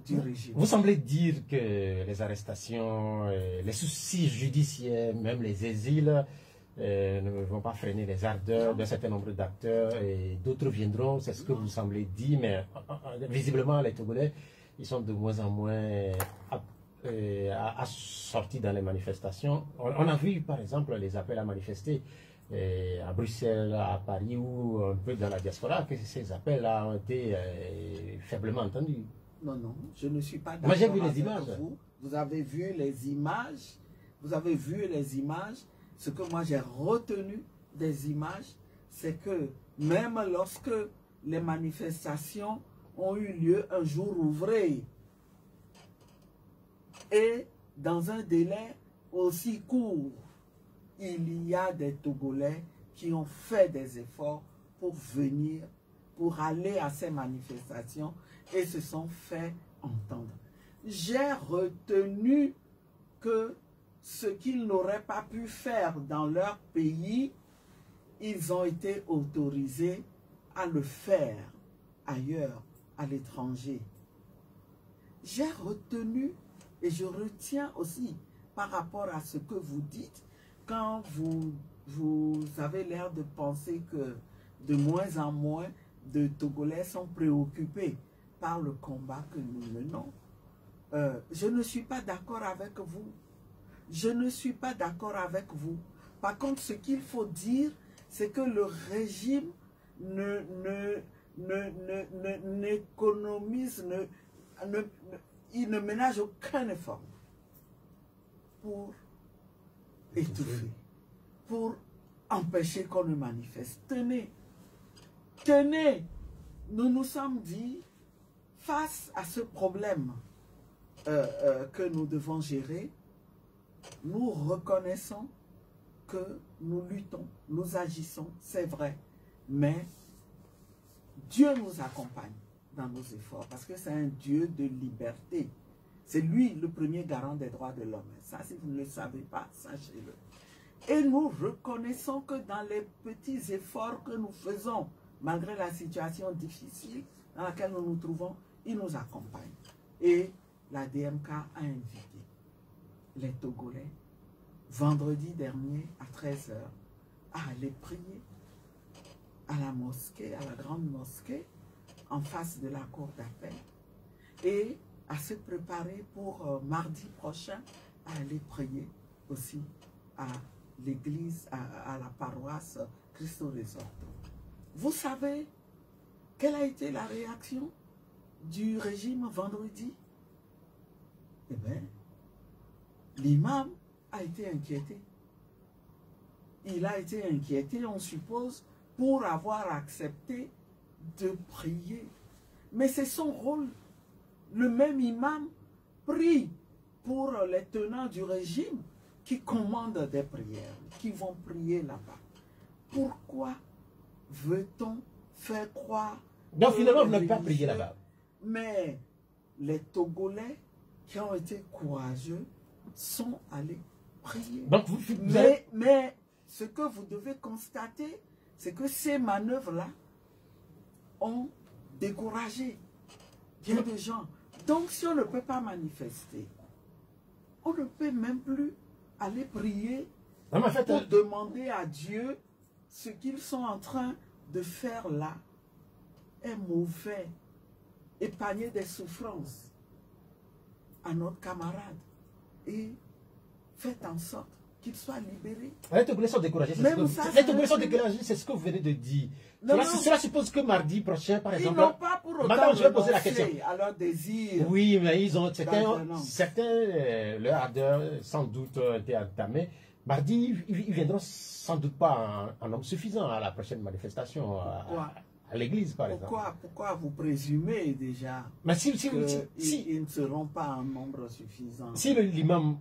du régime.
Vous semblez dire que les arrestations, les soucis judiciaires, même les exils, ne vont pas freiner les ardeurs d'un certain nombre d'acteurs et d'autres viendront, c'est ce que vous semblez dire, mais visiblement les Togolais, ils sont de moins en moins assortis dans les manifestations. On a vu par exemple les appels à manifester à Bruxelles, à Paris ou un peu dans la diaspora, que ces appels-là ont été faiblement entendus.
Non, je ne suis pas d'accord.
Moi j'ai vu les images.
Vous avez vu les images. Vous avez vu les images. Ce que moi j'ai retenu des images, c'est que même lorsque les manifestations ont eu lieu un jour ouvré et dans un délai aussi court, il y a des Togolais qui ont fait des efforts pour venir, pour aller à ces manifestations et se sont fait entendre. J'ai retenu que ce qu'ils n'auraient pas pu faire dans leur pays, ils ont été autorisés à le faire ailleurs, à l'étranger. J'ai retenu et je retiens aussi par rapport à ce que vous dites, quand vous avez l'air de penser que de moins en moins de Togolais sont préoccupés par le combat que nous menons. Je ne suis pas d'accord avec vous. Je ne suis pas d'accord avec vous. Par contre, ce qu'il faut dire, c'est que le régime n'économise, il ne ménage aucun effort pour étouffer, pour empêcher qu'on ne manifeste. Tenez, tenez, nous nous sommes dit, face à ce problème que nous devons gérer, nous reconnaissons que nous luttons, nous agissons, c'est vrai, mais Dieu nous accompagne dans nos efforts parce que c'est un Dieu de liberté. C'est lui le premier garant des droits de l'homme. Ça, si vous ne le savez pas, sachez-le. Et nous reconnaissons que dans les petits efforts que nous faisons, malgré la situation difficile dans laquelle nous nous trouvons, il nous accompagne. Et la DMK a invité les Togolais, vendredi dernier à 13 h, à aller prier à la mosquée, à la grande mosquée, en face de la cour d'appel, et à se préparer pour mardi prochain à aller prier aussi à l'église, à la paroisse Cristo Resorto. Vous savez quelle a été la réaction du régime vendredi? Eh bien, l'imam a été inquiété. Il a été inquiété, on suppose, pour avoir accepté de prier. Mais c'est son rôle. Le même imam prie pour les tenants du régime qui commandent des prières, qui vont prier là-bas. Pourquoi veut-on faire croire...
Donc finalement, vous n'avez pas prié là-bas.
Mais les Togolais qui ont été courageux sont allés prier.
Donc
Mais ce que vous devez constater, c'est que ces manœuvres-là ont découragé bien de gens. Donc si on ne peut pas manifester, on ne peut même plus aller prier pour demander à Dieu ce qu'ils sont en train de faire là est mauvais, épargner des souffrances à notre camarade et faites en sorte qu'il soit libéré.
Les Togolais sont découragés. Les Togolais sont découragés, c'est ce que vous venez de dire. Cela suppose que mardi prochain, par exemple...
Ils n'ont pas pour autant
Madame, je vais poser la question.
À leur désir.
Oui, mais ils ont... Certains, leur ardeur, sans doute, été entamée. Mardi, ils viendront sans doute pas en nombre suffisant à la prochaine manifestation à l'église, par exemple.
Pourquoi vous présumez déjà qu'ils ne seront pas en nombre suffisant?
Si l'imam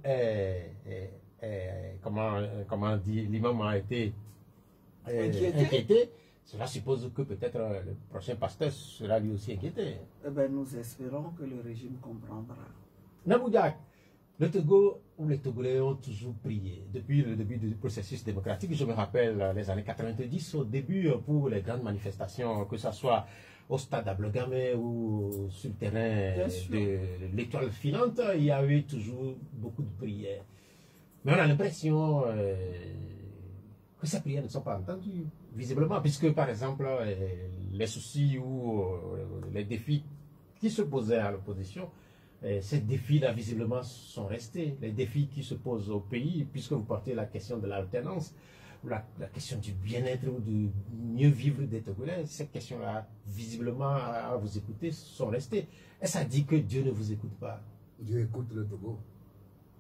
comment dire, l'imam a été inquiété, cela suppose que peut-être le prochain pasteur sera lui aussi inquiété.
Eh bien, nous espérons que le régime comprendra.
Naboudiak, le Togo ou les Togolais ont toujours prié. Depuis le début du processus démocratique, je me rappelle les années 90, au début, pour les grandes manifestations, que ce soit au stade Ablogamé ou sur le terrain de l'étoile filante, il y avait toujours beaucoup de prières. Mais on a l'impression que ces prières ne sont pas entendues, visiblement, puisque par exemple, les soucis ou les défis qui se posaient à l'opposition, ces défis-là, visiblement, sont restés. Les défis qui se posent au pays, puisque vous portez la question de l'alternance, ou la question du bien-être ou du mieux vivre des Togolais, ces questions-là, visiblement, à vous écouter, sont restées. Et ça dit que Dieu ne vous écoute pas.
Dieu écoute le Togo.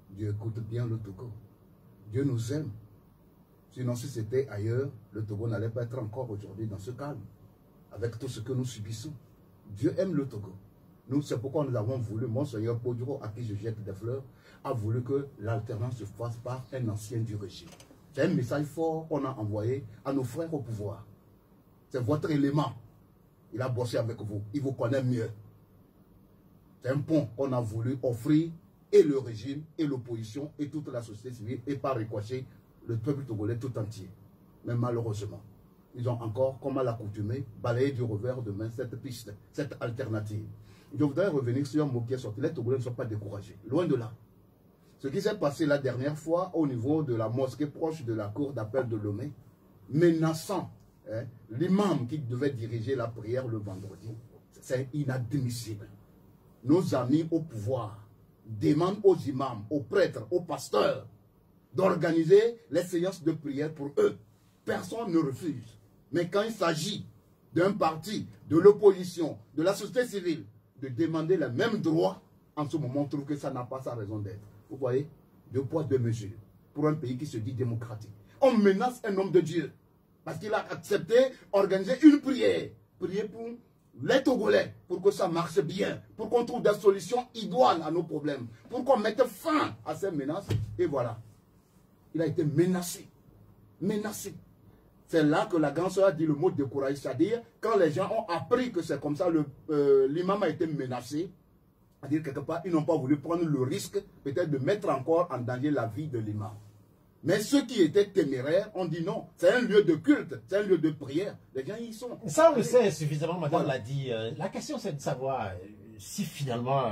Dieu écoute bien le Togo. Dieu nous aime. Sinon, si c'était ailleurs, le Togo n'allait pas être encore aujourd'hui dans ce calme, avec tout ce que nous subissons. Dieu aime le Togo. Nous, c'est pourquoi nous avons voulu, Monseigneur Poduro, à qui je jette des fleurs, a voulu que l'alternance se fasse par un ancien du régime. C'est un message fort qu'on a envoyé à nos frères au pouvoir. C'est votre élément. Il a bossé avec vous. Il vous connaît mieux. C'est un pont qu'on a voulu offrir et le régime, et l'opposition, et toute la société civile, et par ricochet, le peuple togolais tout entier. Mais malheureusement, ils ont encore, comme à l'accoutumée, balayé du revers de main cette piste, cette alternative. Je voudrais revenir sur un mot qui est sorti. Les Togolais ne sont pas découragés. Loin de là. Ce qui s'est passé la dernière fois au niveau de la mosquée proche de la cour d'appel de Lomé, menaçant l'imam qui devait diriger la prière le vendredi, c'est inadmissible. Nos amis au pouvoir demandent aux imams, aux prêtres, aux pasteurs d'organiser les séances de prière pour eux. Personne ne refuse. Mais quand il s'agit d'un parti, de l'opposition, de la société civile, de demander les mêmes droits, en ce moment, on trouve que ça n'a pas sa raison d'être. Vous voyez, 2 poids, 2 mesures pour un pays qui se dit démocratique. On menace un homme de Dieu parce qu'il a accepté d'organiser une prière. Prier pour les Togolais, pour que ça marche bien, pour qu'on trouve des solutions idoines à nos problèmes, pour qu'on mette fin à ces menaces. Et voilà, il a été menacé. Menacé. C'est là que la grande sœur a dit le mot découragé, c'est-à-dire quand les gens ont appris que c'est comme ça, l'imam a été menacé, c'est-à-dire quelque part, ils n'ont pas voulu prendre le risque peut-être de mettre encore en danger la vie de l'imam. Mais ceux qui étaient téméraires ont dit non, c'est un lieu de culte, c'est un lieu de prière. Les gens y sont.
Ça, on le sait suffisamment, madame l'a dit. La question, c'est de savoir si finalement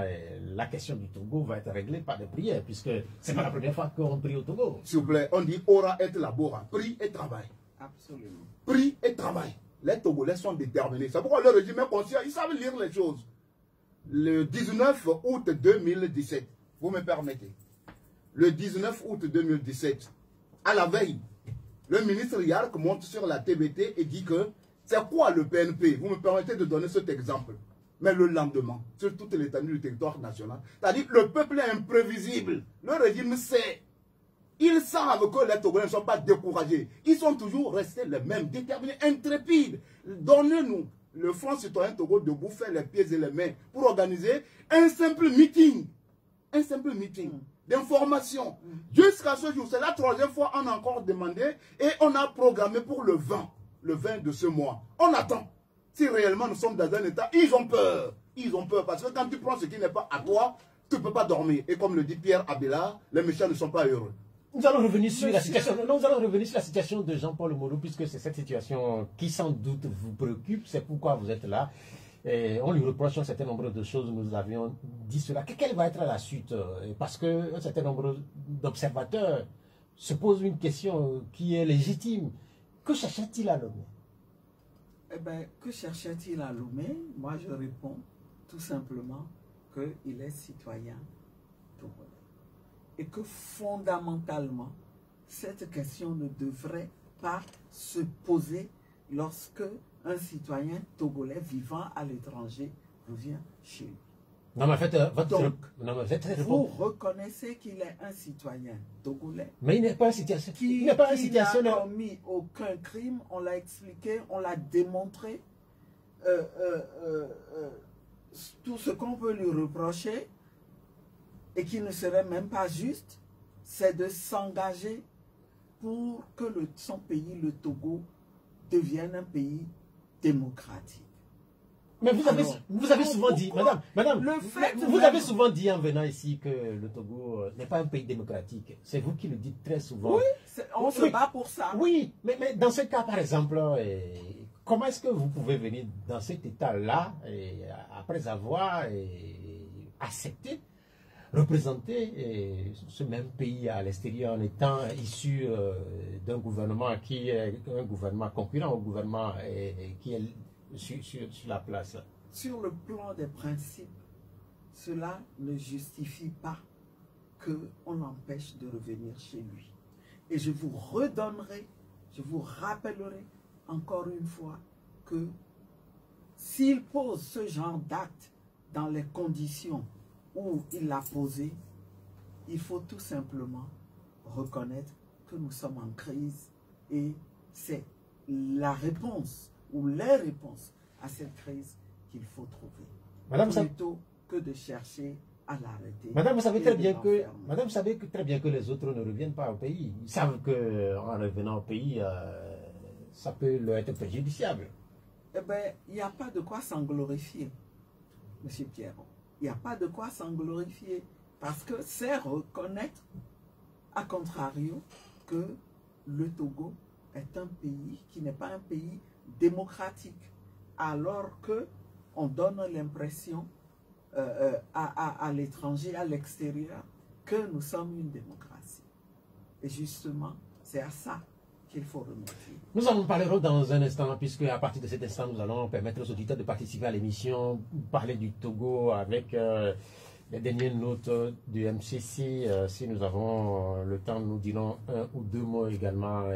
la question du Togo va être réglée par des prières, puisque c'est pas la première fois qu'on prie au Togo.
S'il vous plaît, on dit ora et labora, prie et travail.
Absolument.
Prie et travail. Les Togolais sont déterminés. C'est pourquoi le régime est conscient, ils savent lire les choses. Le 19 août 2017, vous me permettez, le 19 août 2017, à la veille, le ministre Yark monte sur la TBT et dit que c'est quoi le PNP? Vous me permettez de donner cet exemple. Mais le lendemain, sur toute l'étendue du territoire national, c'est-à-dire que le peuple est imprévisible. Le régime sait. Ils savent que les Togolais ne sont pas découragés. Ils sont toujours restés les mêmes, déterminés, intrépides. Donnez-nous le Front citoyen Togo debout, faire les pieds et les mains pour organiser un simple meeting. Un simple meeting d'information. Jusqu'à ce jour, c'est la 3e fois qu'on a encore demandé et on a programmé pour le 20 de ce mois. On attend. Si réellement nous sommes dans un état, ils ont peur. Ils ont peur parce que quand tu prends ce qui n'est pas à toi, tu ne peux pas dormir. Et comme le dit Pierre Abélard, les méchants ne sont pas heureux.
Nous allons revenir sur la situation. Nous allons revenir sur la situation de Jean-Paul Molo, puisque c'est cette situation qui sans doute vous préoccupe. C'est pourquoi vous êtes là. Et on lui reproche un certain nombre de choses. Nous avions dit cela. Quelle va être la suite? Parce qu'un certain nombre d'observateurs se posent une question qui est légitime. Que cherchait-il à Lomé?
Eh bien, que cherchait-il à Lomé? Moi, je réponds tout simplement qu'il est citoyen togolais. Et que fondamentalement, cette question ne devrait pas se poser lorsque un citoyen togolais vivant à l'étranger revient chez lui.
Non, mais en fait,
vous reconnaissez qu'il est un citoyen togolais.
Mais il n'est pas un citoyen.
Il n'a pas commis aucun crime, on l'a expliqué, on l'a démontré. Tout ce qu'on peut lui reprocher, et qui ne serait même pas juste, c'est de s'engager pour que son pays, le Togo, devienne un pays démocratique.
Mais vous avez souvent dit, madame, vous avez souvent dit en venant ici que le Togo n'est pas un pays démocratique. C'est vous qui le dites très souvent.
Oui, on se bat pour ça.
Oui, mais dans ce cas, par exemple, comment est-ce que vous pouvez venir dans cet état-là, après avoir accepté représenter ce même pays à l'extérieur en étant issu d'un gouvernement qui est un gouvernement concurrent au gouvernement qui est sur la place?
Sur le plan des principes, cela ne justifie pas qu'on l'empêche de revenir chez lui. Et je vous redonnerai, je vous rappellerai encore une fois que s'il pose ce genre d'acte dans les conditions où il l'a posé, il faut tout simplement reconnaître que nous sommes en crise et c'est la réponse ou les réponses à cette crise qu'il faut trouver.
Madame,
plutôt que de chercher à l'arrêter.
Madame, vous savez
et
très
de
bien que,
l'enfermer.
madame, vous savez très bien que les autres ne reviennent pas au pays. Ils savent que en revenant au pays, ça peut leur être préjudiciable.
Eh bien, il n'y a pas de quoi s'en glorifier, M. Pierrot. Il n'y a pas de quoi s'en glorifier. Parce que c'est reconnaître, à contrario, que le Togo est un pays qui n'est pas un pays démocratique. Alors que on donne l'impression à l'étranger, à l'extérieur, que nous sommes une démocratie. Et justement, c'est à ça qu'il faut remédier.
Nous en parlerons dans un instant, puisque à partir de cet instant, nous allons permettre aux auditeurs de participer à l'émission, parler du Togo avec les dernières notes du MCC. Si nous avons le temps, nous dirons un ou deux mots également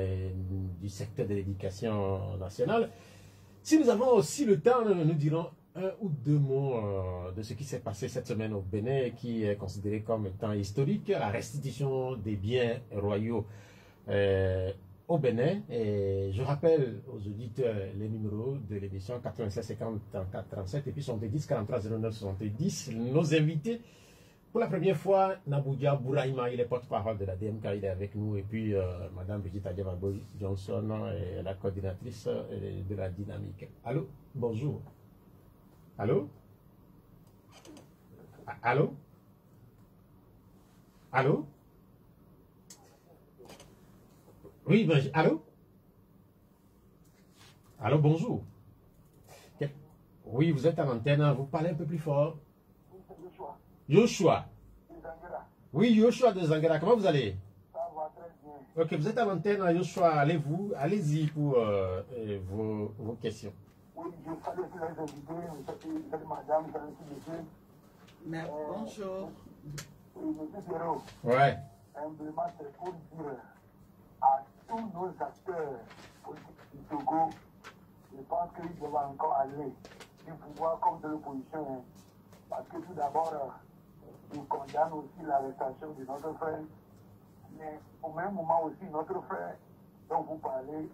du secteur de l'éducation nationale. Si nous avons aussi le temps, nous dirons un ou deux mots de ce qui s'est passé cette semaine au Bénin, qui est considéré comme étant historique, la restitution des biens royaux au Bénin. Et je rappelle aux auditeurs les numéros de l'émission 96 50 34 37 et puis 70 43 09 70. Nos invités, pour la première fois, Naboudia Bouraïma, il est porte-parole de la DMK, il est avec nous, et puis Madame Brigitte Adiababo Johnson, la coordinatrice de la dynamique. Allô, bonjour. Allô? Allô? Allô? Oui, ben, allô? Allô, bonjour. Oui, vous êtes en antenne, vous parlez un peu plus fort. Joshua. Oui, Joshua de Zangara, comment vous allez?
Ça va très bien.
Ok, vous êtes en antenne, Joshua, allez-y pour vos questions.
Oui, je salue tous les invités, cette madame, cette monsieur.
Mais bonjour.
Oui, monsieur Pierrot,
Ouais.
humblement, c'est pour dire à tous nos acteurs politiques du Togo, je pense qu'ils doivent encore aller du pouvoir comme de l'opposition. Hein. Parce que tout d'abord, nous condamnons aussi l'arrestation de notre frère. Mais au même moment aussi, notre frère dont vous parlez,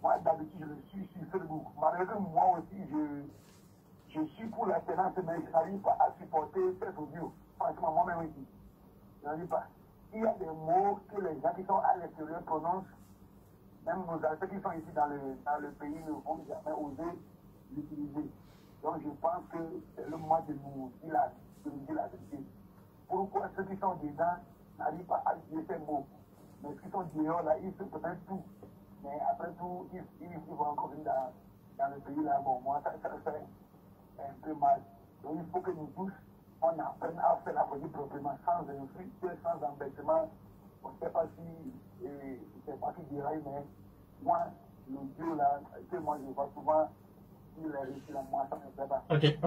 moi d'habitude je le suis sur Facebook. Malheureusement, moi aussi je suis pour la tenance, mais je n'arrive pas à supporter cet audio. Franchement, moi-même aussi. Je n'arrive pas. Il y a des mots que les gens qui sont à l'extérieur prononcent, même nos acteurs qui sont ici dans le pays ne vont jamais oser l'utiliser. Donc je pense que c'est le moment de nous dire la vérité. Pourquoi ceux qui sont dedans n'arrivent pas à utiliser ces mots? Mais ceux qui sont dehors là, ils se connaissent tout. Mais après tout, ils vont encore venir dans le pays là. Bon, moi, ça fait un peu mal. Donc il faut que nous tous, on apprenne à faire la politique proprement, sans insulte, sans embêtement. On ne sait pas si c'est pas qui diraille, mais moi, le Dieu là, que moi je vois souvent, il est réussi là, moi, ça ne me fait pas.
Ok,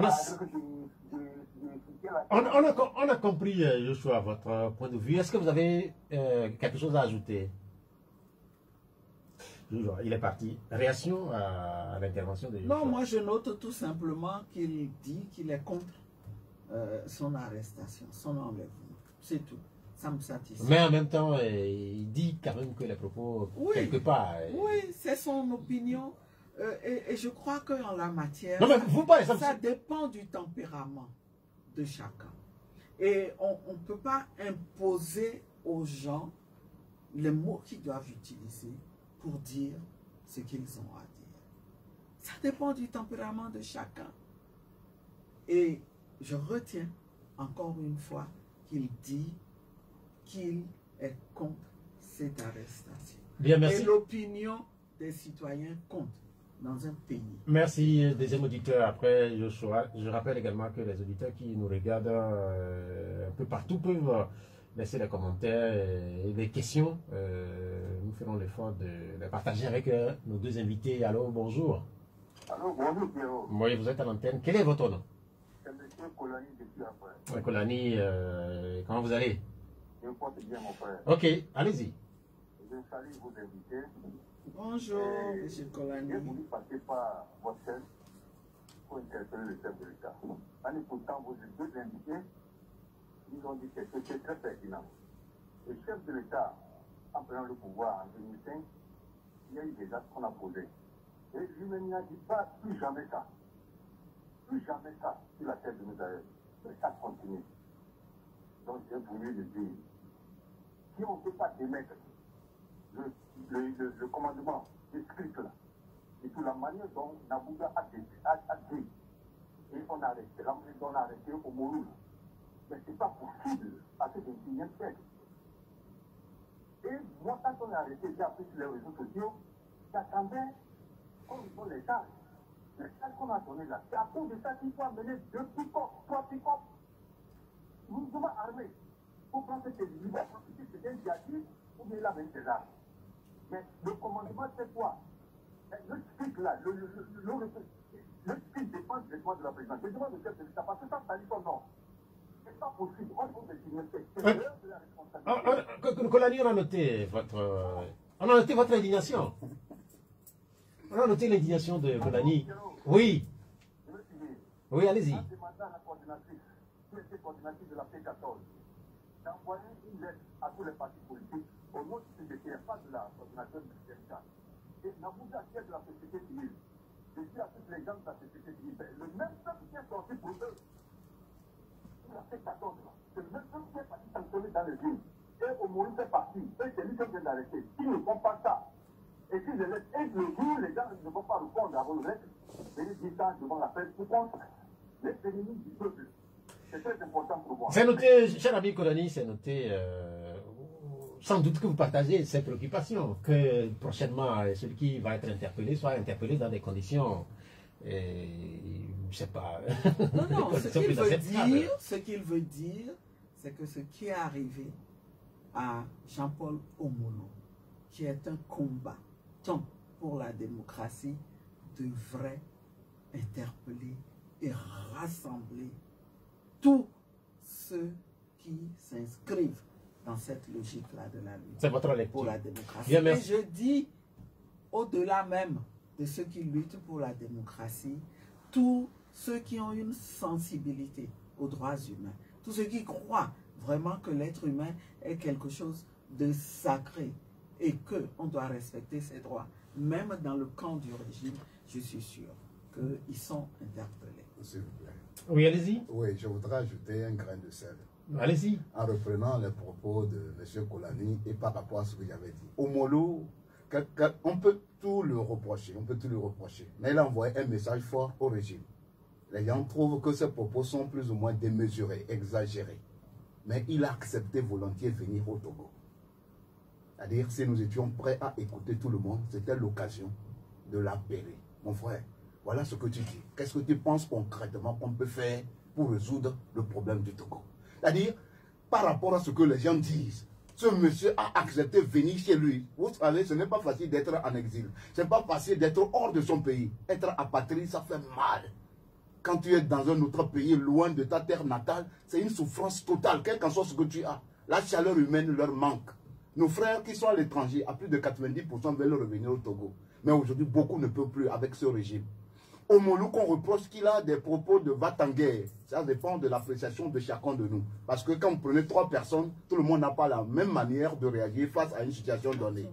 on a compris, Joshua, votre point de vue. Est-ce que vous avez quelque chose à ajouter? Il est parti. Réaction à l'intervention de Joshua?
Non, moi je note tout simplement qu'il dit qu'il est contre son arrestation, son enlèvement. C'est tout. Ça me satisfait.
Mais en même temps, il dit quand même que les propos,
oui,
quelque part...
Oui, c'est son opinion. Et je crois qu'en la matière,
non, mais vous, par exemple,
ça dépend du tempérament de chacun. Et on ne peut pas imposer aux gens les mots qu'ils doivent utiliser pour dire ce qu'ils ont à dire. Ça dépend du tempérament de chacun. Et je retiens encore une fois qu'il dit qu'il est contre cette arrestation.
Bien, merci.
Et l'opinion des citoyens compte dans un pays.
Merci, deuxième auditeur. Après, je rappelle également que les auditeurs qui nous regardent un peu partout peuvent laisser des commentaires et des questions. Nous ferons l'effort de les partager avec nos deux invités. Allô, bonjour.
Allô, bonjour Pierrot.
Oui, vous êtes à l'antenne. Quel est votre nom?
C'est monsieur Colani depuis après.
Colani, comment vous allez?
Je porte bien mon frère.
Ok, allez-y.
Je salue vos invités.
Bonjour, M. Colani.
J'ai voulu passer par votre chaîne pour interpeller le chef de l'État. Et pourtant, vos deux invités, ils ont dit quelque chose de très pertinent. Le chef de l'État, en prenant le pouvoir en 2005, il y a eu des actes qu'on a posés. Et lui-même, il a dit pas plus jamais ça. Plus jamais ça sur la tête de nos aïeux. Mais ça continue. j'ai voulu le dire. Si on ne peut pas démettre le commandement des scripts là, et toute la manière dont Nabouga a dit, et on a arrêté, la manière dont on a arrêté au Morou, mais ce n'est pas possible à ce 21e siècle. Et moi, quand on a arrêté, j'ai appris sur les réseaux sociaux, j'attendais qu'on nous donne les tâches. Les tâches qu'on a données là, c'est à cause de ça qu'il faut amener 2 pick-up, 3 pick-up. Nous sommes armés pour prendre cette liberté, c'est un djihadiste ou bien il a même ses armes. Mais le commandement, c'est quoi? Le speak là, le speak dépend des droits de la présidence. Je demande de chef de l'État, parce que ça dit son nom. C'est pas possible. On peut se c'est l'heure de la responsabilité.
Kolani, on a noté votre indignation. On a noté l'indignation de Kolani. Oui. Oui, allez-y.
En demandant à la coordinatrice, qui était coordinatrice de la P14, d'envoyer une lettre à tous les partis politiques au nom du CDT, pas de la coordination du CDT. Et Nabouga, qui est de la société civile, je dis à tous les gens de la société civile, le même peuple qui est sorti pour eux, la P14, c'est le même peuple qui est parti sanctionner dans les villes. Et au Mori fait partie, et c'est lui qui vient d'arrêter. S'ils ne font pas ça, et s'ils le laissent, et le jour, les gens ne vont pas répondre à vos lettres, et ils disent ça devant la presse, pour contre les féministes du peuple. C'est très important pour moi.
C'est noté, cher ami Kolani, c'est noté. Sans doute que vous partagez ces préoccupations, que prochainement, celui qui va être interpellé soit interpellé dans des conditions, je ne sais pas.
Non, ce qu'il veut dire, c'est que ce qui est arrivé à Jean-Paul Omolo, qui est un combattant pour la démocratie, devrait interpeller et rassembler tous ceux qui s'inscrivent dans cette logique-là de la lutte.
C'est votre lecture.
Pour la démocratie.
Bien,
et je dis, au-delà même de ceux qui luttent pour la démocratie, tous ceux qui ont une sensibilité aux droits humains, tous ceux qui croient vraiment que l'être humain est quelque chose de sacré et qu'on doit respecter ses droits, même dans le camp du régime, je suis sûr qu'ils sont interpellés.
S'il vous plaît.
Oui, allez-y.
Oui, je voudrais ajouter un grain de sel.
Allez-y.
En reprenant les propos de M. Kolani et par rapport à ce que j'avais dit. Omolo, on peut tout le reprocher, mais il a envoyé un message fort au régime. Les gens trouvent que ses propos sont plus ou moins démesurés, exagérés. Mais il a accepté volontiers venir au Togo. C'est-à-dire, si nous étions prêts à écouter tout le monde, c'était l'occasion de l'appeler. Mon frère, voilà ce que tu dis. Qu'est-ce que tu penses concrètement qu'on peut faire pour résoudre le problème du Togo? C'est-à-dire, par rapport à ce que les gens disent, ce monsieur a accepté de venir chez lui. Vous savez, ce n'est pas facile d'être en exil. Ce n'est pas facile d'être hors de son pays. Être apatride, ça fait mal. Quand tu es dans un autre pays, loin de ta terre natale, c'est une souffrance totale, quel qu'en soit ce que tu as. La chaleur humaine leur manque. Nos frères qui sont à l'étranger, à plus de 90% veulent revenir au Togo. Mais aujourd'hui, beaucoup ne peuvent plus avec ce régime. Omolo, qu'on reproche qu'il a des propos de va-t-en-guerre. Ça dépend de l'appréciation de chacun de nous. Parce que quand vous prenez 3 personnes, tout le monde n'a pas la même manière de réagir face à une situation donnée.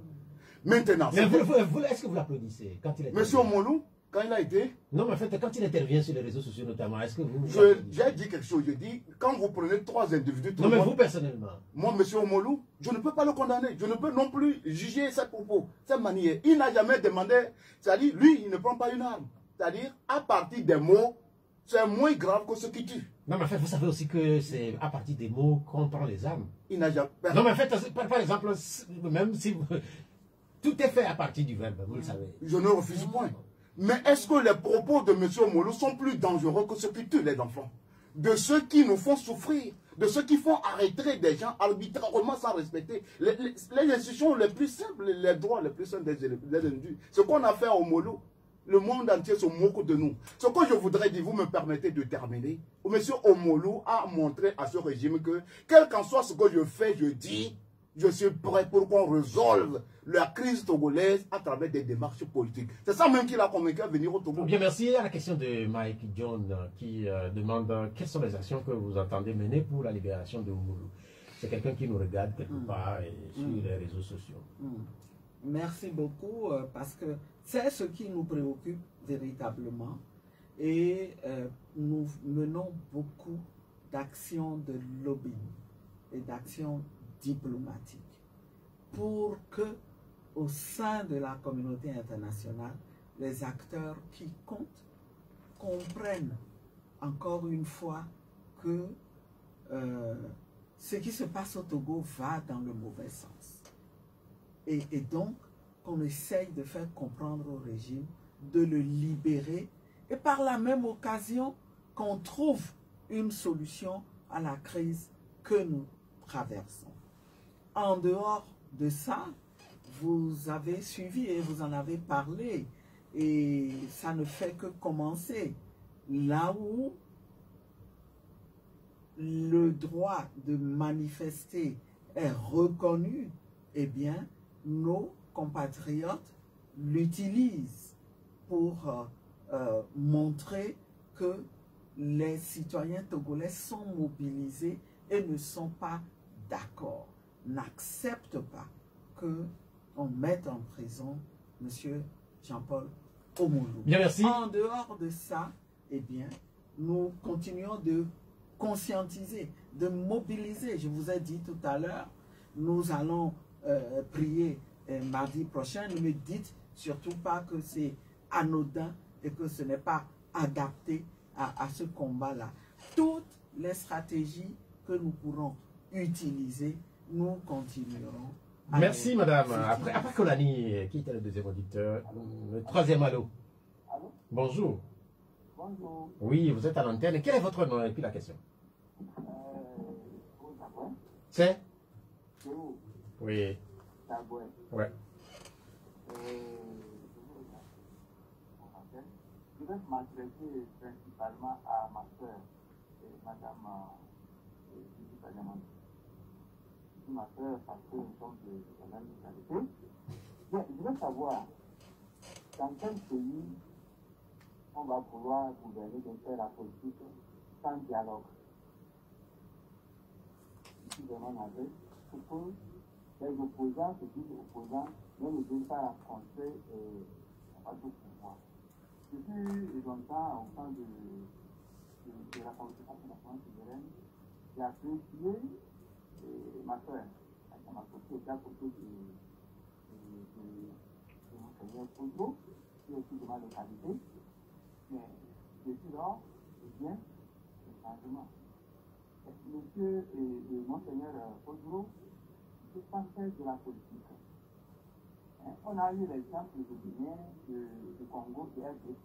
Maintenant,
est-ce que vous l'applaudissez quand il est
Monsieur Omolo, quand il a été...
Non, mais en fait, quand il intervient sur les réseaux sociaux notamment, est-ce que vous...
J'ai dit quelque chose, je dis, quand vous prenez 3 individus...
Non, mais vous personnellement.
Moi, monsieur Omolo, je ne peux pas le condamner. Je ne peux non plus juger ses propos, sa manière. Il n'a jamais demandé... C'est-à-dire, lui, il ne prend pas une arme. C'est-à-dire, à partir des mots, c'est moins grave que ce qui tue.
Non, mais en fait, vous savez aussi que c'est à partir des mots qu'on prend les armes.
Il n'a jamais...
Non, mais en fait, par exemple, même si... Tout est fait à partir du verbe, vous le savez.
Je ne refuse point. Mais est-ce que les propos de M. Omolo sont plus dangereux que ceux qui tuent les enfants? De ceux qui nous font souffrir, de ceux qui font arrêter des gens arbitrairement sans respecter les institutions les plus simples, les droits les plus simples des individus. Ce qu'on a fait à Omolo, le monde entier se moque de nous. Ce que je voudrais dire, vous me permettez de terminer. M. Omolo a montré à ce régime que, quel qu'en soit ce que je fais, je dis, je suis prêt pour qu'on résolve la crise togolaise à travers des démarches politiques. C'est ça même qui l'a convaincu à venir au Togo.
Bien, merci. À la question de Mike John qui demande quelles sont les actions que vous entendez mener pour la libération de Omolo. C'est quelqu'un qui nous regarde quelque part sur les réseaux sociaux.
Merci beaucoup parce que c'est ce qui nous préoccupe véritablement et nous menons beaucoup d'actions de lobbying et d'action diplomatique pour que, au sein de la communauté internationale, les acteurs qui comptent comprennent encore une fois que ce qui se passe au Togo va dans le mauvais sens. Et donc, qu'on essaye de faire comprendre au régime, de le libérer, et par la même occasion, qu'on trouve une solution à la crise que nous traversons. En dehors de ça, vous avez suivi et vous en avez parlé, et ça ne fait que commencer. Là où le droit de manifester est reconnu, eh bien, nos compatriotes l'utilisent pour montrer que les citoyens togolais sont mobilisés et ne sont pas d'accord, n'acceptent pas qu'on mette en prison M. Jean-Paul Omolou.
Bien, merci.
En dehors de ça, eh bien, nous continuons de conscientiser, de mobiliser. Je vous ai dit tout à l'heure, nous allons prier mardi prochain. Ne me dites surtout pas que c'est anodin et que ce n'est pas adapté à ce combat-là. Toutes les stratégies que nous pourrons utiliser, nous continuerons.
Merci, madame. Après Kolani, qui était le deuxième auditeur, le troisième allô.
Allô?
Bonjour.
Bonjour.
Oui, vous êtes à l'antenne. Quel est votre nom et puis la question? C'est? Oui. Ouais.
Je vais m'adresser principalement à ma soeur, madame ma soeur, parce que nous sommes de la même localité. Je veux savoir, dans quel pays on va pouvoir gouverner de faire la politique sans dialogue. Je suis vraiment navré, pour que les opposants se disent opposants, mais ne veulent pas rencontrer à tout pouvoir. Depuis longtemps, au sein de la Constitution nationale souveraine, j'ai apprécié ma soeur, qui m'a côté, à côté de Monseigneur Poudreau, qui est aussi de ma localité. Mais depuis lors, c'est bien le changement. Monsieur et Monseigneur Poudreau, ne peut pas faire de la politique. On a eu l'exemple de Guinée, du Congo, de RDC.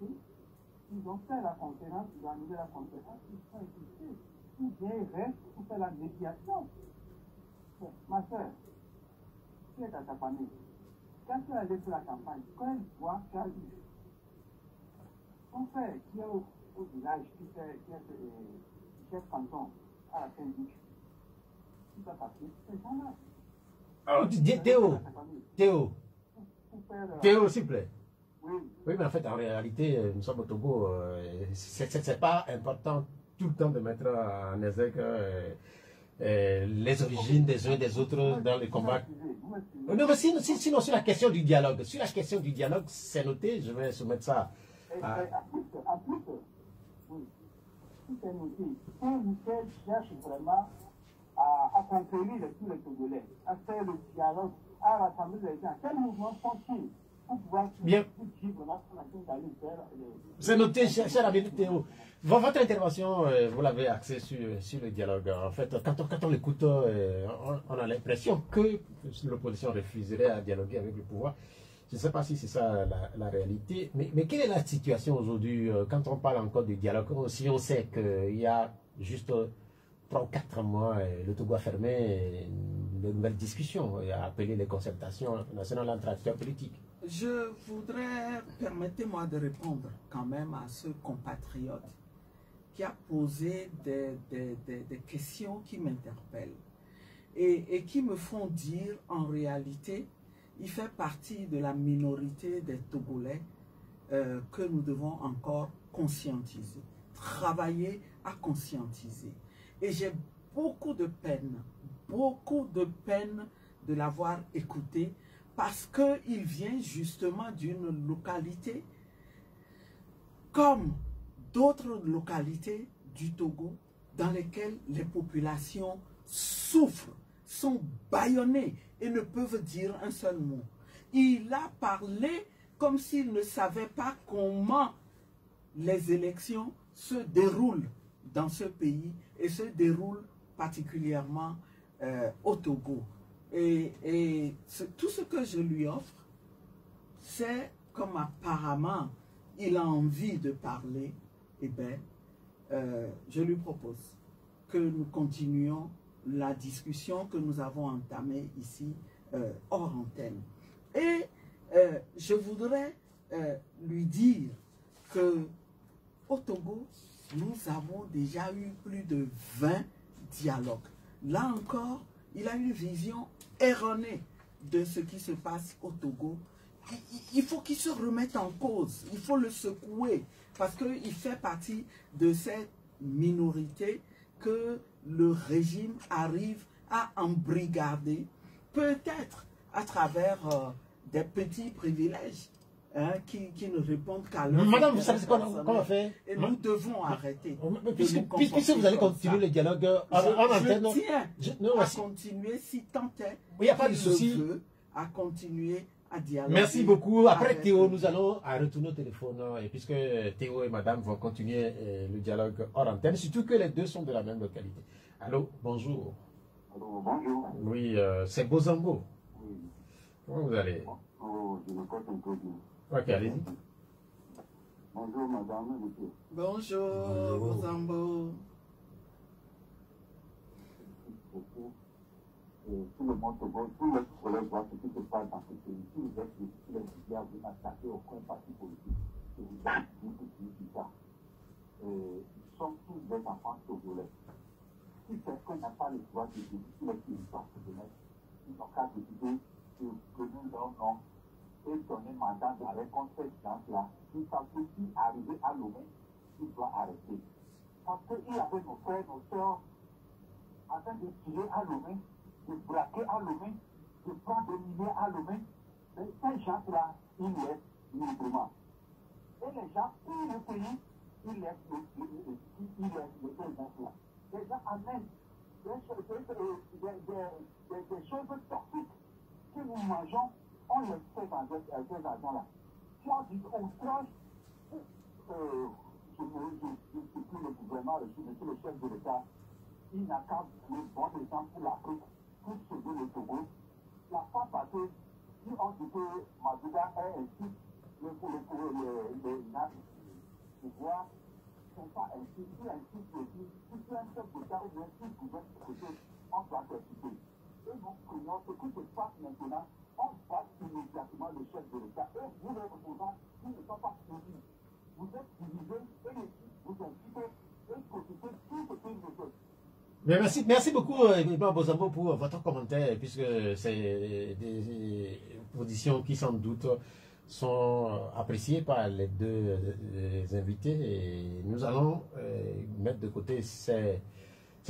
Ils ont fait la conférence, ils ont annulé la conférence, ils sont écoutés. Ou bien ils restent pour faire la médiation. Ma soeur, qui est à ta famille, quand tu es allé pour la campagne, quand elle voit qu'il y a eu ton frère qui est au village, qui est chef canton à la fin du tout a passé, ces gens-là.
Alors, Théo, s'il vous plaît.
Oui.
Oui, mais en fait, en réalité, nous sommes au Togo. C'est pas important tout le temps de mettre en exergue les origines des uns et des autres dans les combats. Non, mais sinon, sur la question du dialogue, c'est noté, je vais soumettre ça.
En plus, oui, tout est noté. Michel cherche vraiment à conquérir tous les Togolais, à faire le dialogue, à rassembler les gens. Quel mouvement sont-ils pour pouvoir
Bien. C'est noté, cher ami Théo. Votre intervention, vous l'avez axée sur le dialogue. En fait, quand on l'écoute, on a l'impression que l'opposition refuserait à dialoguer avec le pouvoir. Je ne sais pas si c'est ça la réalité. Mais quelle est la situation aujourd'hui quand on parle encore de dialogue? Si on sait qu'il y a juste 3 ou 4 mois, le Togo a fermé de nouvelles discussions et a appelé les concertations nationales entre acteurs politiques.
Je voudrais, permettez-moi de répondre quand même à ce compatriote qui a posé des questions qui m'interpellent et qui me font dire en réalité, il fait partie de la minorité des Togolais que nous devons encore conscientiser, travailler à conscientiser. Et j'ai beaucoup de peine de l'avoir écouté parce qu'il vient justement d'une localité comme d'autres localités du Togo dans lesquels les populations souffrent, sont bâillonnées et ne peuvent dire un seul mot. Il a parlé comme s'il ne savait pas comment les élections se déroulent dans ce pays et se déroulent particulièrement au Togo. Et tout ce que je lui offre, c'est comme apparemment il a envie de parler, eh bien, je lui propose que nous continuions la discussion que nous avons entamée ici hors antenne. Et je voudrais lui dire que au Togo, nous avons déjà eu plus de 20 dialogues. Là encore, il a une vision erronée de ce qui se passe au Togo. Il faut qu'il se remette en cause, il faut le secouer, parce qu'il fait partie de cette minorité que le régime arrive à embrigader, peut-être à travers des petits privilèges hein, qui ne répondent qu'à leur...
Madame, vous savez ce qu'on a fait?
Et nous devons arrêter.
Puisque vous allez continuer le dialogue en antenne...
Je tiens à continuer, si tant est,
il n'y a pas de souci,
à continuer à dialoguer.
Merci beaucoup. Après Théo, nous allons retourner au téléphone, et puisque Théo et Madame vont continuer le dialogue hors antenne, surtout que les deux sont de la même localité. Allô, bonjour.
Allô, bonjour.
Oui, c'est Bozambo.
Oui.
Comment vous allez?
Oh, je me porte un peu bien.
Ok, allez-y.
Bonjour, madame et monsieur.
Bonjour, Bozambo.
Tout le monde, tous les collègues voient ce qui se passe dans ce pays. Si vous êtes les médias, vous n'attaquez aucun parti politique. Et vous êtes dit ça. Nous sommes tous des enfants togolais. Si quelqu'un n'a pas le droit de décider les territoires togolais, ils n'ont qu'à décider de donner leur nom et donner mandat d'arrêt contre cette gens-là. Ils savent que si arrivé à Lomé, il doit arrêter. Parce qu'il y avait nos frères, nos soeurs, en train de tirer à Lomé, de braquer à Lomé, de prendre des milliers à Lomé. Mais ces gens-là, ils laissent librement. Et les gens pillent le pays, ils laissent les gens-là. Les gens amènent des choses toxiques que nous mangeons, on les fait dans ces argents-là. Si on dit outrage, je supplie le gouvernement, monsieur le chef de l'État, il n'a qu'à donner bon exemple pour l'Afrique, pour sauver le Togo. La fois passée, si on dit que Madouga est ainsi, les pouvoir, c'est pas ainsi, si ainsi je dis, si tu es un chef d'État ou bien si vous êtes côté, on doit t'expliquer. Et nous prions ce qui se passe maintenant, on bat immédiatement le chef de l'État. Et vous les opposants, qui ne sont pas unis, vous êtes divisés et vous incitez et profitez tout ce qu'ils vous font.
Mais merci beaucoup, Ibn Bozambo, pour votre commentaire, puisque c'est des positions qui, sans doute, sont appréciées par les deux invités. Et nous allons mettre de côté cette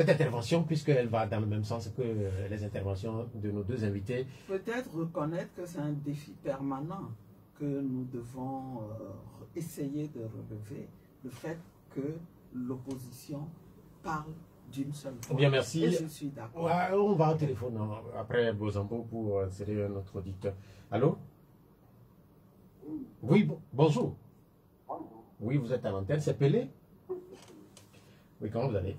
intervention, puisqu'elle va dans le même sens que les interventions de nos deux invités.
Peut-être reconnaître que c'est un défi permanent que nous devons essayer de relever, le fait que l'opposition parle d'une seule fois.
Bien, merci.
Et je suis d'accord.
Ouais, on va au téléphone après Bozambo pour insérer notre auditeur. Allô? Oui, bonjour. Oui, vous êtes à l'antenne, c'est Pelé? Oui, comment vous allez?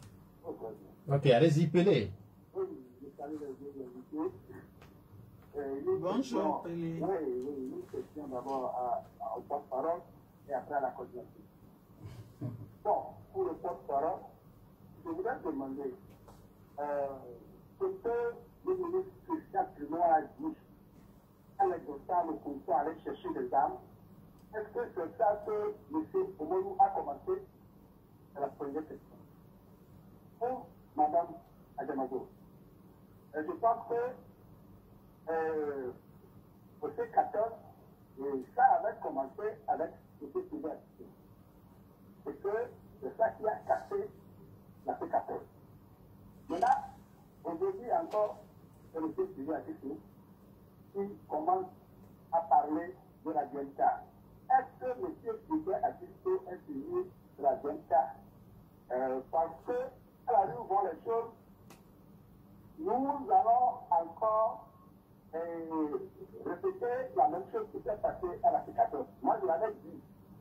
Ok, allez-y, Pelé.
Bonjour, Pelé.
Oui, une question d'abord au porte-parole et après à la coordination. Bon, pour le porte-parole, je voudrais demander ce que le ministre Christian Bruno a dit à l'exhaustion au conseil aller chercher des armes. Est-ce que c'est ça que M. Omolou a commencé? C'est la première question. Pour Mme Adjamago, je pense que au C14, ça avait commencé avec M. Sylvestre. C'est que c'est ça qui a cassé la C14. Maintenant, aujourd'hui encore, c'est M. Sylvestre qui commence à parler de la DNK. Est-ce que M. Sylvestre est fini de la DNK parce que à la rue vont les choses, nous allons encore répéter la même chose qui s'est passée à la C14. Moi, je l'avais dit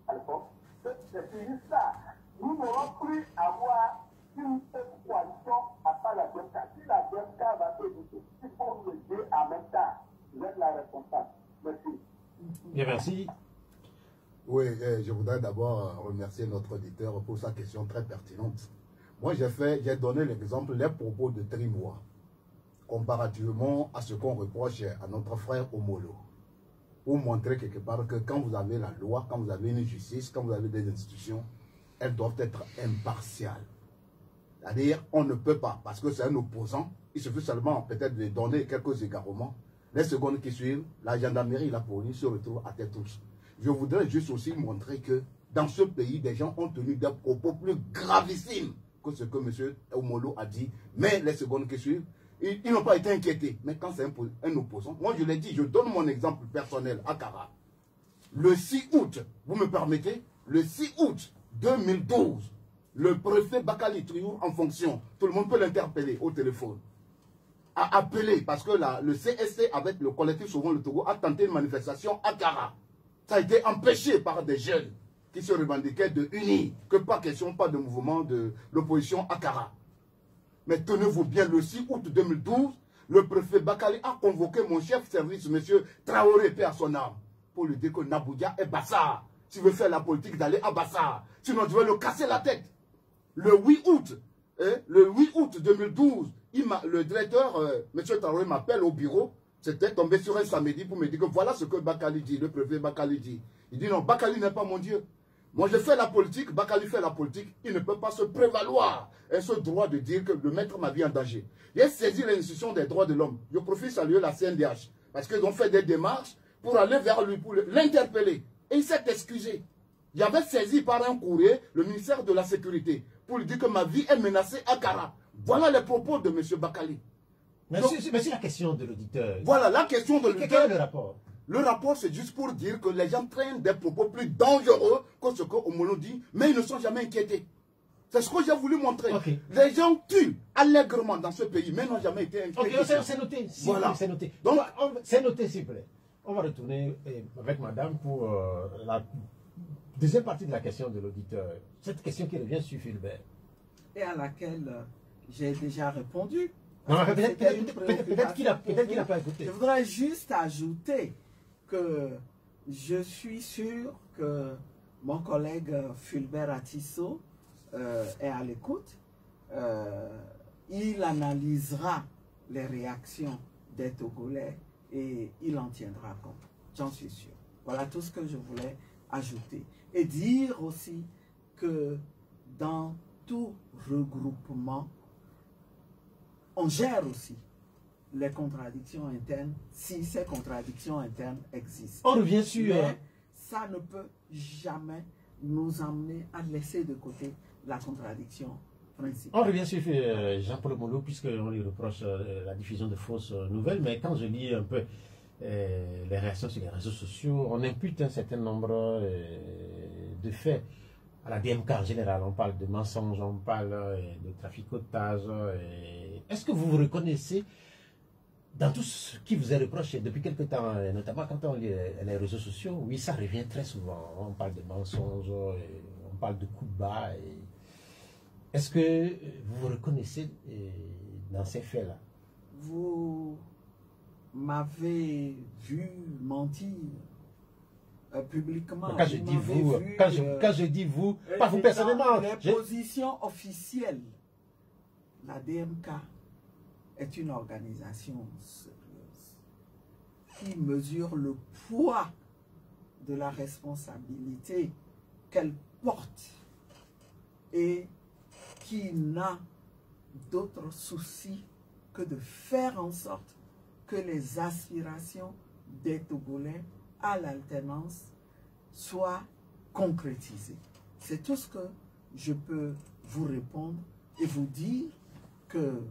à l'époque, c'est fini ça. Nous n'aurons plus avoir une coalition à part la DMK. Si la DMK va se dire, il faut nous aider en même temps. Vous êtes la responsable. Merci.
Bien, merci.
Oui, je voudrais d'abord remercier notre auditeur pour sa question très pertinente. Moi, j'ai donné l'exemple, les propos de Trimois, comparativement à ce qu'on reproche à notre frère Omolo, pour montrer quelque part que quand vous avez la loi, quand vous avez une justice, quand vous avez des institutions, elles doivent être impartiales. C'est-à-dire, on ne peut pas, parce que c'est un opposant, il suffit seulement peut-être de donner quelques égarements. Les secondes qui suivent, la gendarmerie et la police se retrouvent à tête tous. Je voudrais juste aussi montrer que dans ce pays, des gens ont tenu des propos plus gravissimes que ce que M. Omolo a dit. Mais les secondes qui suivent, ils n'ont pas été inquiétés. Mais quand c'est un opposant, moi je l'ai dit, je donne mon exemple personnel à Kara. Le 6 août, vous me permettez, le 6 août 2012, le préfet Bakali Triour en fonction, tout le monde peut l'interpeller au téléphone, a appelé, parce que le CSC avec le collectif Sauvons le Togo a tenté une manifestation à Kara. Ça a été empêché par des jeunes qui se revendiquaient de unis, que pas question, pas de mouvement de l'opposition à Kara. Mais tenez-vous bien, le 6 août 2012, le préfet Bakali a convoqué mon chef service, M. Traoré, paix à son âme, pour lui dire que Naboudia est Bassar. Tu veux faire la politique d'aller à Bassar, sinon tu veux le casser la tête. Le 8 août 2012, le directeur, M. Traoré, m'appelle au bureau. C'était tombé sur un samedi pour me dire que voilà ce que Bakali dit, le préfet Bakali dit. Il dit non, Bakali n'est pas mon Dieu. Moi je fais la politique, Bakali fait la politique. Il ne peut pas se prévaloir et ce droit de dire que de mettre ma vie en danger. J'ai saisi l'institution des droits de l'homme. Je profite saluer la CNDH parce qu'ils ont fait des démarches pour aller vers lui, pour l'interpeller. Et il s'est excusé. J'avais saisi par un courrier le ministère de la Sécurité pour lui dire que ma vie est menacée à Kara. Voilà les propos de M. Bakali.
Mais c'est la question de l'auditeur.
Voilà la question de l'auditeur.
Quel est le rapport?
Le rapport, c'est juste pour dire que les gens traînent des propos plus dangereux que ce que Omolo dit, mais ils ne sont jamais inquiétés. C'est ce que j'ai voulu montrer. Okay. Les gens tuent allègrement dans ce pays, mais n'ont jamais été inquiétés.
Ok, c'est noté.
Voilà.
C'est noté. Donc, c'est noté, s'il vous plaît. On va retourner avec madame pour la deuxième partie de la question de l'auditeur. Cette question qui revient sur Fulbert.
Et à laquelle j'ai déjà répondu.
Peut-être qu'il n'a pas écouté.
Je voudrais juste ajouter que je suis sûr que mon collègue Fulbert Atisso est à l'écoute. Il analysera les réactions des Togolais et il en tiendra compte. J'en suis sûr. Voilà tout ce que je voulais ajouter. Et dire aussi que dans tout regroupement, on gère aussi les contradictions internes, si ces contradictions internes existent.
On revient sur...
Mais ça ne peut jamais nous emmener à laisser de côté la contradiction principale.
On revient sur Jean-Paul Omolo, puisqu'on lui reproche la diffusion de fausses nouvelles, mais quand je lis un peu les réactions sur les réseaux sociaux, on impute un certain nombre de faits à la DMK en général. On parle de mensonges, on parle de traficotage. Est-ce que vous vous reconnaissez dans tout ce qui vous est reproché depuis quelque temps, notamment quand on lit les réseaux sociaux? Oui, ça revient très souvent. On parle de mensonges, on parle de coups bas. Est-ce que vous vous reconnaissez dans ces faits-là?
Vous m'avez vu mentir publiquement.
Quand je dis vous, quand je dis vous, pas vous personnellement.
Les positions officielles, la DMK est une organisation sérieuse qui mesure le poids de la responsabilité qu'elle porte et qui n'a d'autre souci que de faire en sorte que les aspirations des Togolais à l'alternance soient concrétisées. C'est tout ce que je peux vous répondre et vous dire que,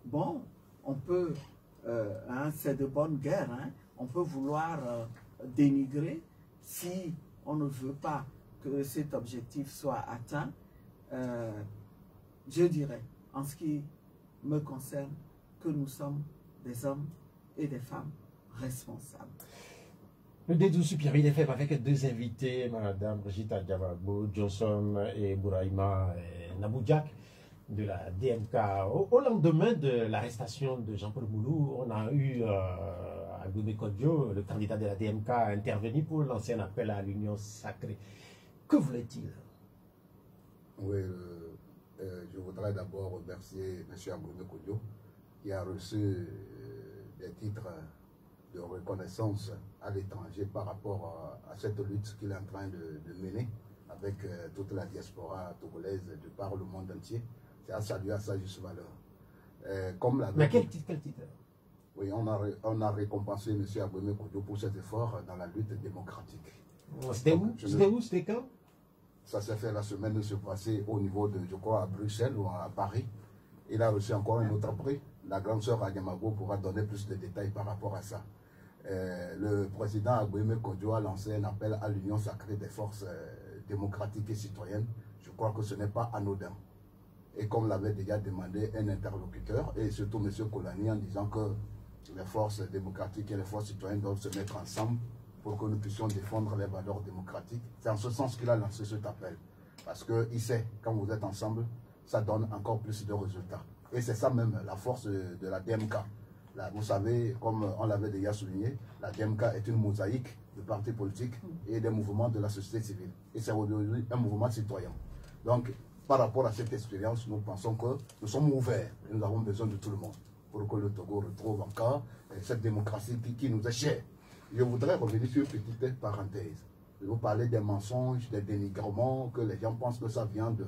bon, on peut, c'est de bonne guerre, hein, on peut vouloir dénigrer si on ne veut pas que cet objectif soit atteint. Je dirais en ce qui me concerne, que nous sommes des hommes et des femmes responsables.
Le D12 Pyramide FM avec deux invités, Madame Brigitte Diabagbo, Johnson et Bouraïma Naboudjak de la DMK. Au lendemain de l'arrestation de Jean-Paul Moulou, on a eu Agoubé Kodjo, le candidat de la DMK, intervenu pour lancer un appel à l'union sacrée. Que voulait-il?
Oui, je voudrais d'abord remercier M. Agoubé Kodjo qui a reçu des titres de reconnaissance à l'étranger par rapport à cette lutte qu'il est en train de mener avec toute la diaspora togolaise de par le monde entier. C'est à saluer à sa juste valeur.
Mais quel titre?
Oui, on a récompensé M. Agoubé Kodjo pour cet effort dans la lutte démocratique.
C'était où? C'était quand?
Ça s'est fait la semaine de se passer au niveau de, je crois, à Bruxelles ou à Paris. Il a reçu encore un autre prix. La grande sœur Agamabo pourra donner plus de détails par rapport à ça. Le président Agoubé Kodjo a lancé un appel à l'union sacrée des forces démocratiques et citoyennes. Je crois que ce n'est pas anodin. Et comme l'avait déjà demandé un interlocuteur, et surtout M. Kolani, en disant que les forces démocratiques et les forces citoyennes doivent se mettre ensemble pour que nous puissions défendre les valeurs démocratiques. C'est en ce sens qu'il a lancé cet appel. Parce qu'il sait, quand vous êtes ensemble, ça donne encore plus de résultats. Et c'est ça même la force de la DMK. Là, vous savez, comme on l'avait déjà souligné, la DMK est une mosaïque de partis politiques et des mouvements de la société civile. Et c'est aujourd'hui un mouvement citoyen. Donc, par rapport à cette expérience, nous pensons que nous sommes ouverts et nous avons besoin de tout le monde pour que le Togo retrouve encore cette démocratie qui nous est chère. Je voudrais revenir sur une petite parenthèse. Vous parlez des mensonges, des dénigrements, que les gens pensent que ça vient de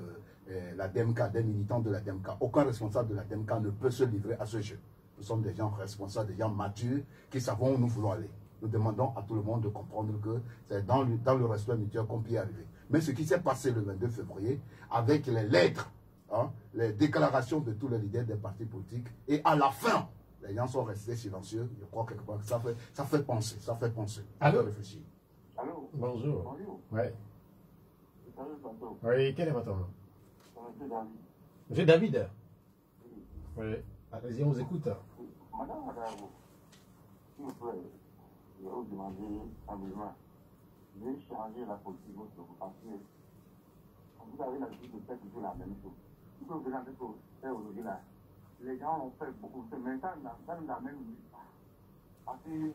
la DMK, des militants de la DMK. Aucun responsable de la DMK ne peut se livrer à ce jeu. Nous sommes des gens responsables, des gens matures, qui savons où nous voulons aller. Nous demandons à tout le monde de comprendre que c'est dans le respect mutuel qu'on peut y arriver. Mais ce qui s'est passé le 22 février, avec les lettres, hein, les déclarations de tous les leaders des partis politiques, et à la fin, les gens sont restés silencieux. Je crois quelque part que ça fait penser, ça fait penser.
Allô?
Réfléchir.
Allô?
Bonjour.
Bonjour.
Ouais.
Salut, Santo.
Oui, quel est votre nom?
Monsieur David.
Monsieur David? Oui. Allez-y, on vous écoute.
Madame Madavo, s'il vous plaît, je vais vous demander humblement de changer la politique parce que vous avez l'habitude de faire toujours la même chose. Tout ce que vous avez fait aujourd'hui là, les gens ont fait beaucoup de mais ça dans la même lutte. Parce que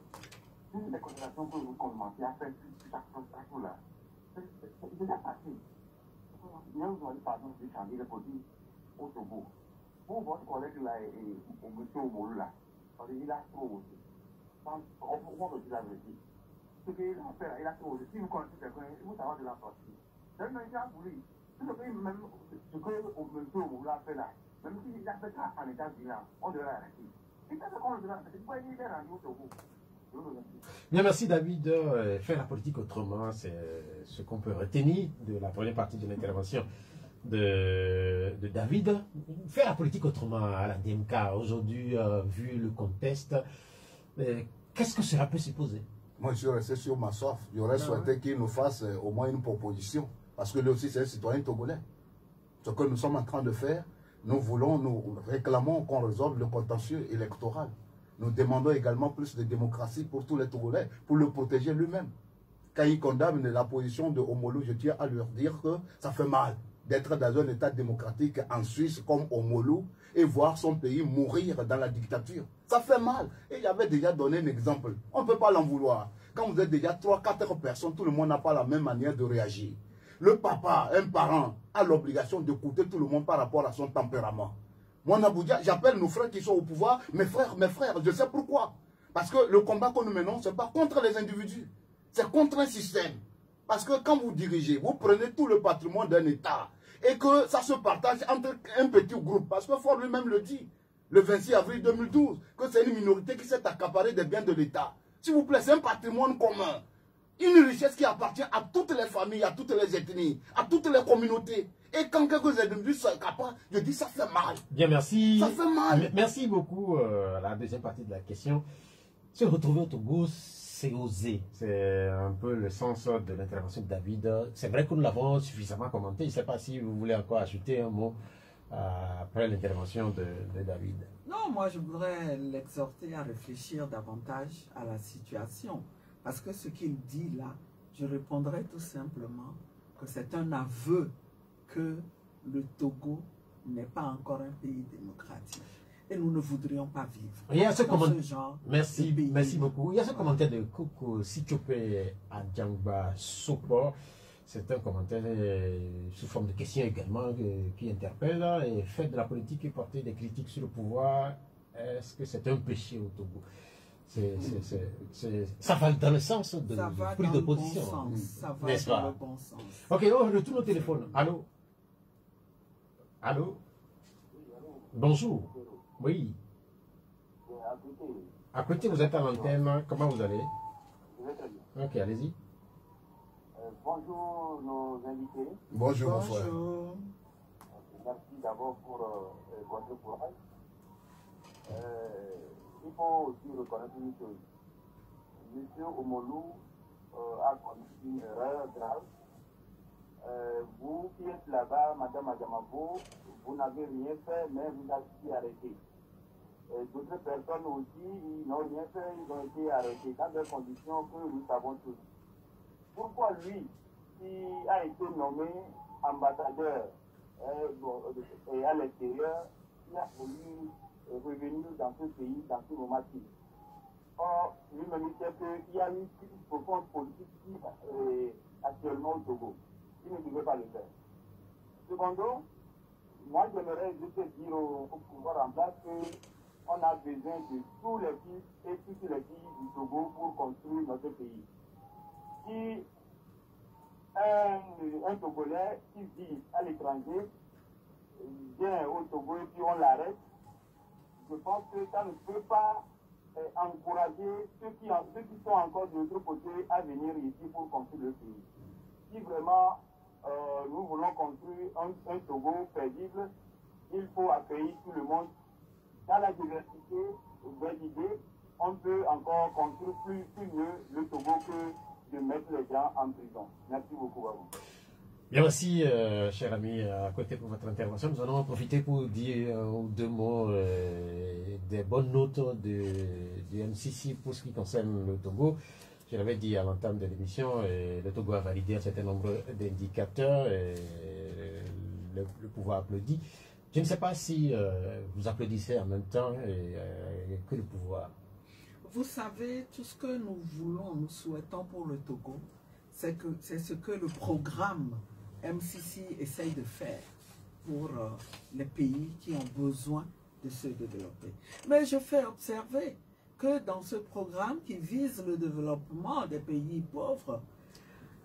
toutes les considérations que vous commencez à faire sur chaque chose là, c'est déjà passé. Bien vous avez par exemple de changer la politique au Togo. Pour votre collègue là et au monsieur Omolu là, parce qu'il a trop aussi. On peut dire la vérité. Ce qu'il a fait là, il a trop aussi. Si vous connaissez quelqu'un, vous savez de la sortie. C'est même déjà voulu. Tout ce que même ce que monsieur Omolu a fait là, même s'il a fait ça en état bilan, on devrait arrêter. Il fait ce qu'on le demande, c'est pourquoi il est rendu au Togo.
Bien, merci David. Faire la politique autrement, c'est ce qu'on peut retenir de la première partie de l'intervention de David. Faire la politique autrement à la DMK aujourd'hui, vu le contexte, qu'est-ce que cela peut supposer?
Moi, je suis resté sur ma soif. J'aurais souhaité qu'il nous fasse au moins une proposition. Parce que lui aussi, c'est un citoyen togolais. Ce que nous sommes en train de faire, nous réclamons qu'on résolve le contentieux électoral. Nous demandons également plus de démocratie pour tous les Togolais, pour le protéger lui-même. Quand il condamne la position de Omolu, je tiens à leur dire que ça fait mal d'être dans un état démocratique en Suisse comme Omolu et voir son pays mourir dans la dictature. Ça fait mal. Et j'avais déjà donné un exemple. On ne peut pas l'en vouloir. Quand vous êtes déjà 3-4 personnes, tout le monde n'a pas la même manière de réagir. Le papa, un parent, a l'obligation d'écouter tout le monde par rapport à son tempérament. Moi, Naboudja, j'appelle nos frères qui sont au pouvoir, mes frères, je sais pourquoi. Parce que le combat que nous menons, ce n'est pas contre les individus, c'est contre un système. Parce que quand vous dirigez, vous prenez tout le patrimoine d'un État et que ça se partage entre un petit groupe. Parce que Ford lui-même le dit, le 26 avril 2012, que c'est une minorité qui s'est accaparée des biens de l'État. S'il vous plaît, c'est un patrimoine commun. Une richesse qui appartient à toutes les familles, à toutes les ethnies, à toutes les communautés. Et quand quelques individus sont capables, je dis ça fait mal.
Bien, merci.
Ça fait mal.
Merci beaucoup à la deuxième partie de la question. Se retrouver au Togo, c'est oser. C'est un peu le sens de l'intervention de David. C'est vrai que nous l'avons suffisamment commenté. Je ne sais pas si vous voulez encore ajouter un mot après l'intervention de David.
Non, moi je voudrais l'exhorter à réfléchir davantage à la situation. Parce que ce qu'il dit là, je répondrai tout simplement que c'est un aveu que le Togo n'est pas encore un pays démocratique. Et nous ne voudrions pas vivre
Il y a ce
dans ce genre
merci,
de pays.
merci beaucoup. Il y a ce commentaire de Koko Sichope Adjangba Sopo. C'est un commentaire sous forme de question également qui interpelle et fait de la politique et porter des critiques sur le pouvoir. Est-ce que c'est un péché au Togo? Ça va dans le sens de prise de position.
Bon sens. Ça va dans le bon sens.
Ok, on retourne au téléphone. Allô? Allô? Bonjour. Oui. À côté, vous êtes à l'antenne. Comment vous allez?
Je vais très bien.
Ok, allez-y.
Bonjour nos invités.
Bonjour, mon frère.
Bonjour.
Merci d'abord pour votre courage. Il faut aussi reconnaître une chose. Monsieur Omolou a commis une erreur grave. Vous qui êtes là-bas, Madame Adjamabo, vous n'avez rien fait, mais vous avez arrêté. D'autres personnes aussi, ils n'ont rien fait, ils ont été arrêtés dans des conditions que nous savons tous. Pourquoi lui, qui a été nommé ambassadeur et à l'extérieur, il a voulu revenir dans ce pays, dans ce moment-ci? Or, lui-même dit qu'il y a une profonde politique actuellement au Togo. Il ne devait pas le faire. Secondo, moi j'aimerais juste dire au pouvoir en place qu'on a besoin de tous les fils et toutes les filles du Togo pour construire notre pays. Si un Togolais qui vit à l'étranger vient au Togo et puis on l'arrête, je pense que ça ne peut pas encourager ceux qui sont encore de l'autre côté à venir ici pour construire le pays. Si vraiment nous voulons construire un Togo paisible, il faut accueillir tout le monde. Dans la diversité des idées, on peut encore construire plus mieux le Togo que de mettre les gens en prison. Merci beaucoup à vous.
Bien, merci, cher ami, à côté pour votre intervention. Nous allons en profiter pour dire deux mots des bonnes notes du MCC pour ce qui concerne le Togo. Je l'avais dit à l'entame de l'émission, le Togo a validé un certain nombre d'indicateurs et le pouvoir applaudit. Je ne sais pas si vous applaudissez en même temps que le pouvoir.
Vous savez, tout ce que nous voulons, nous souhaitons pour le Togo, c'est ce que le programme MCC essaye de faire pour les pays qui ont besoin de se développer. Mais je fais observer que dans ce programme qui vise le développement des pays pauvres,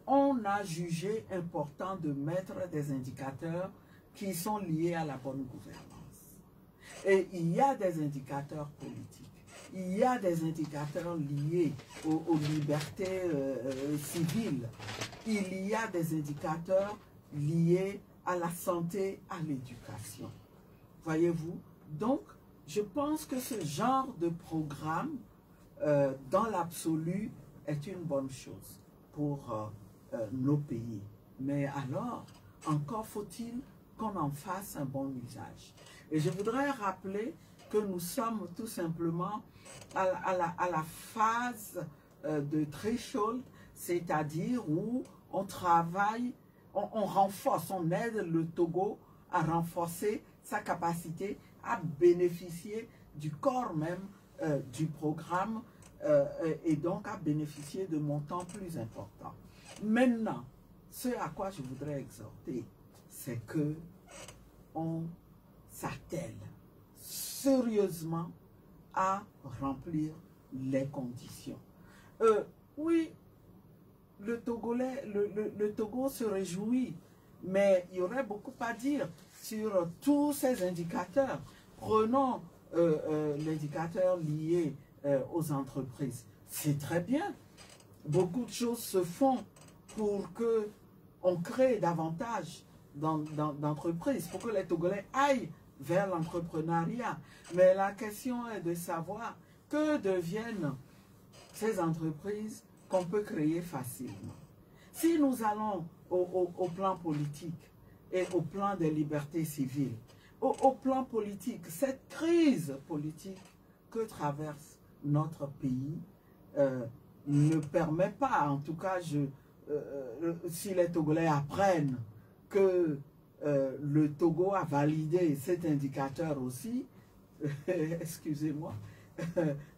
on a jugé important de mettre des indicateurs qui sont liés à la bonne gouvernance. Et il y a des indicateurs politiques. Il y a des indicateurs liés aux libertés civiles. Il y a des indicateurs liés à la santé, à l'éducation. Voyez-vous? Donc, je pense que ce genre de programme, dans l'absolu, est une bonne chose pour nos pays. Mais alors, encore faut-il qu'on en fasse un bon usage. Et je voudrais rappeler que nous sommes tout simplement à la phase de threshold, c'est-à-dire où on travaille, on renforce, on aide le Togo à renforcer sa capacité à bénéficier du corps même du programme et donc à bénéficier de montants plus importants. Maintenant, ce à quoi je voudrais exhorter, c'est que on s'attelle sérieusement à remplir les conditions. Oui, le Togo se réjouit, mais il y aurait beaucoup à dire sur tous ces indicateurs. Prenons l'indicateur lié aux entreprises. C'est très bien. Beaucoup de choses se font pour qu'on crée davantage d'entreprises, pour que les Togolais aillent vers l'entrepreneuriat. Mais la question est de savoir que deviennent ces entreprises qu'on peut créer facilement. Si nous allons au plan politique et au plan des libertés civiles, au plan politique, cette crise politique que traverse notre pays ne permet pas, en tout cas, si les Togolais apprennent que le Togo a validé cet indicateur aussi, excusez-moi,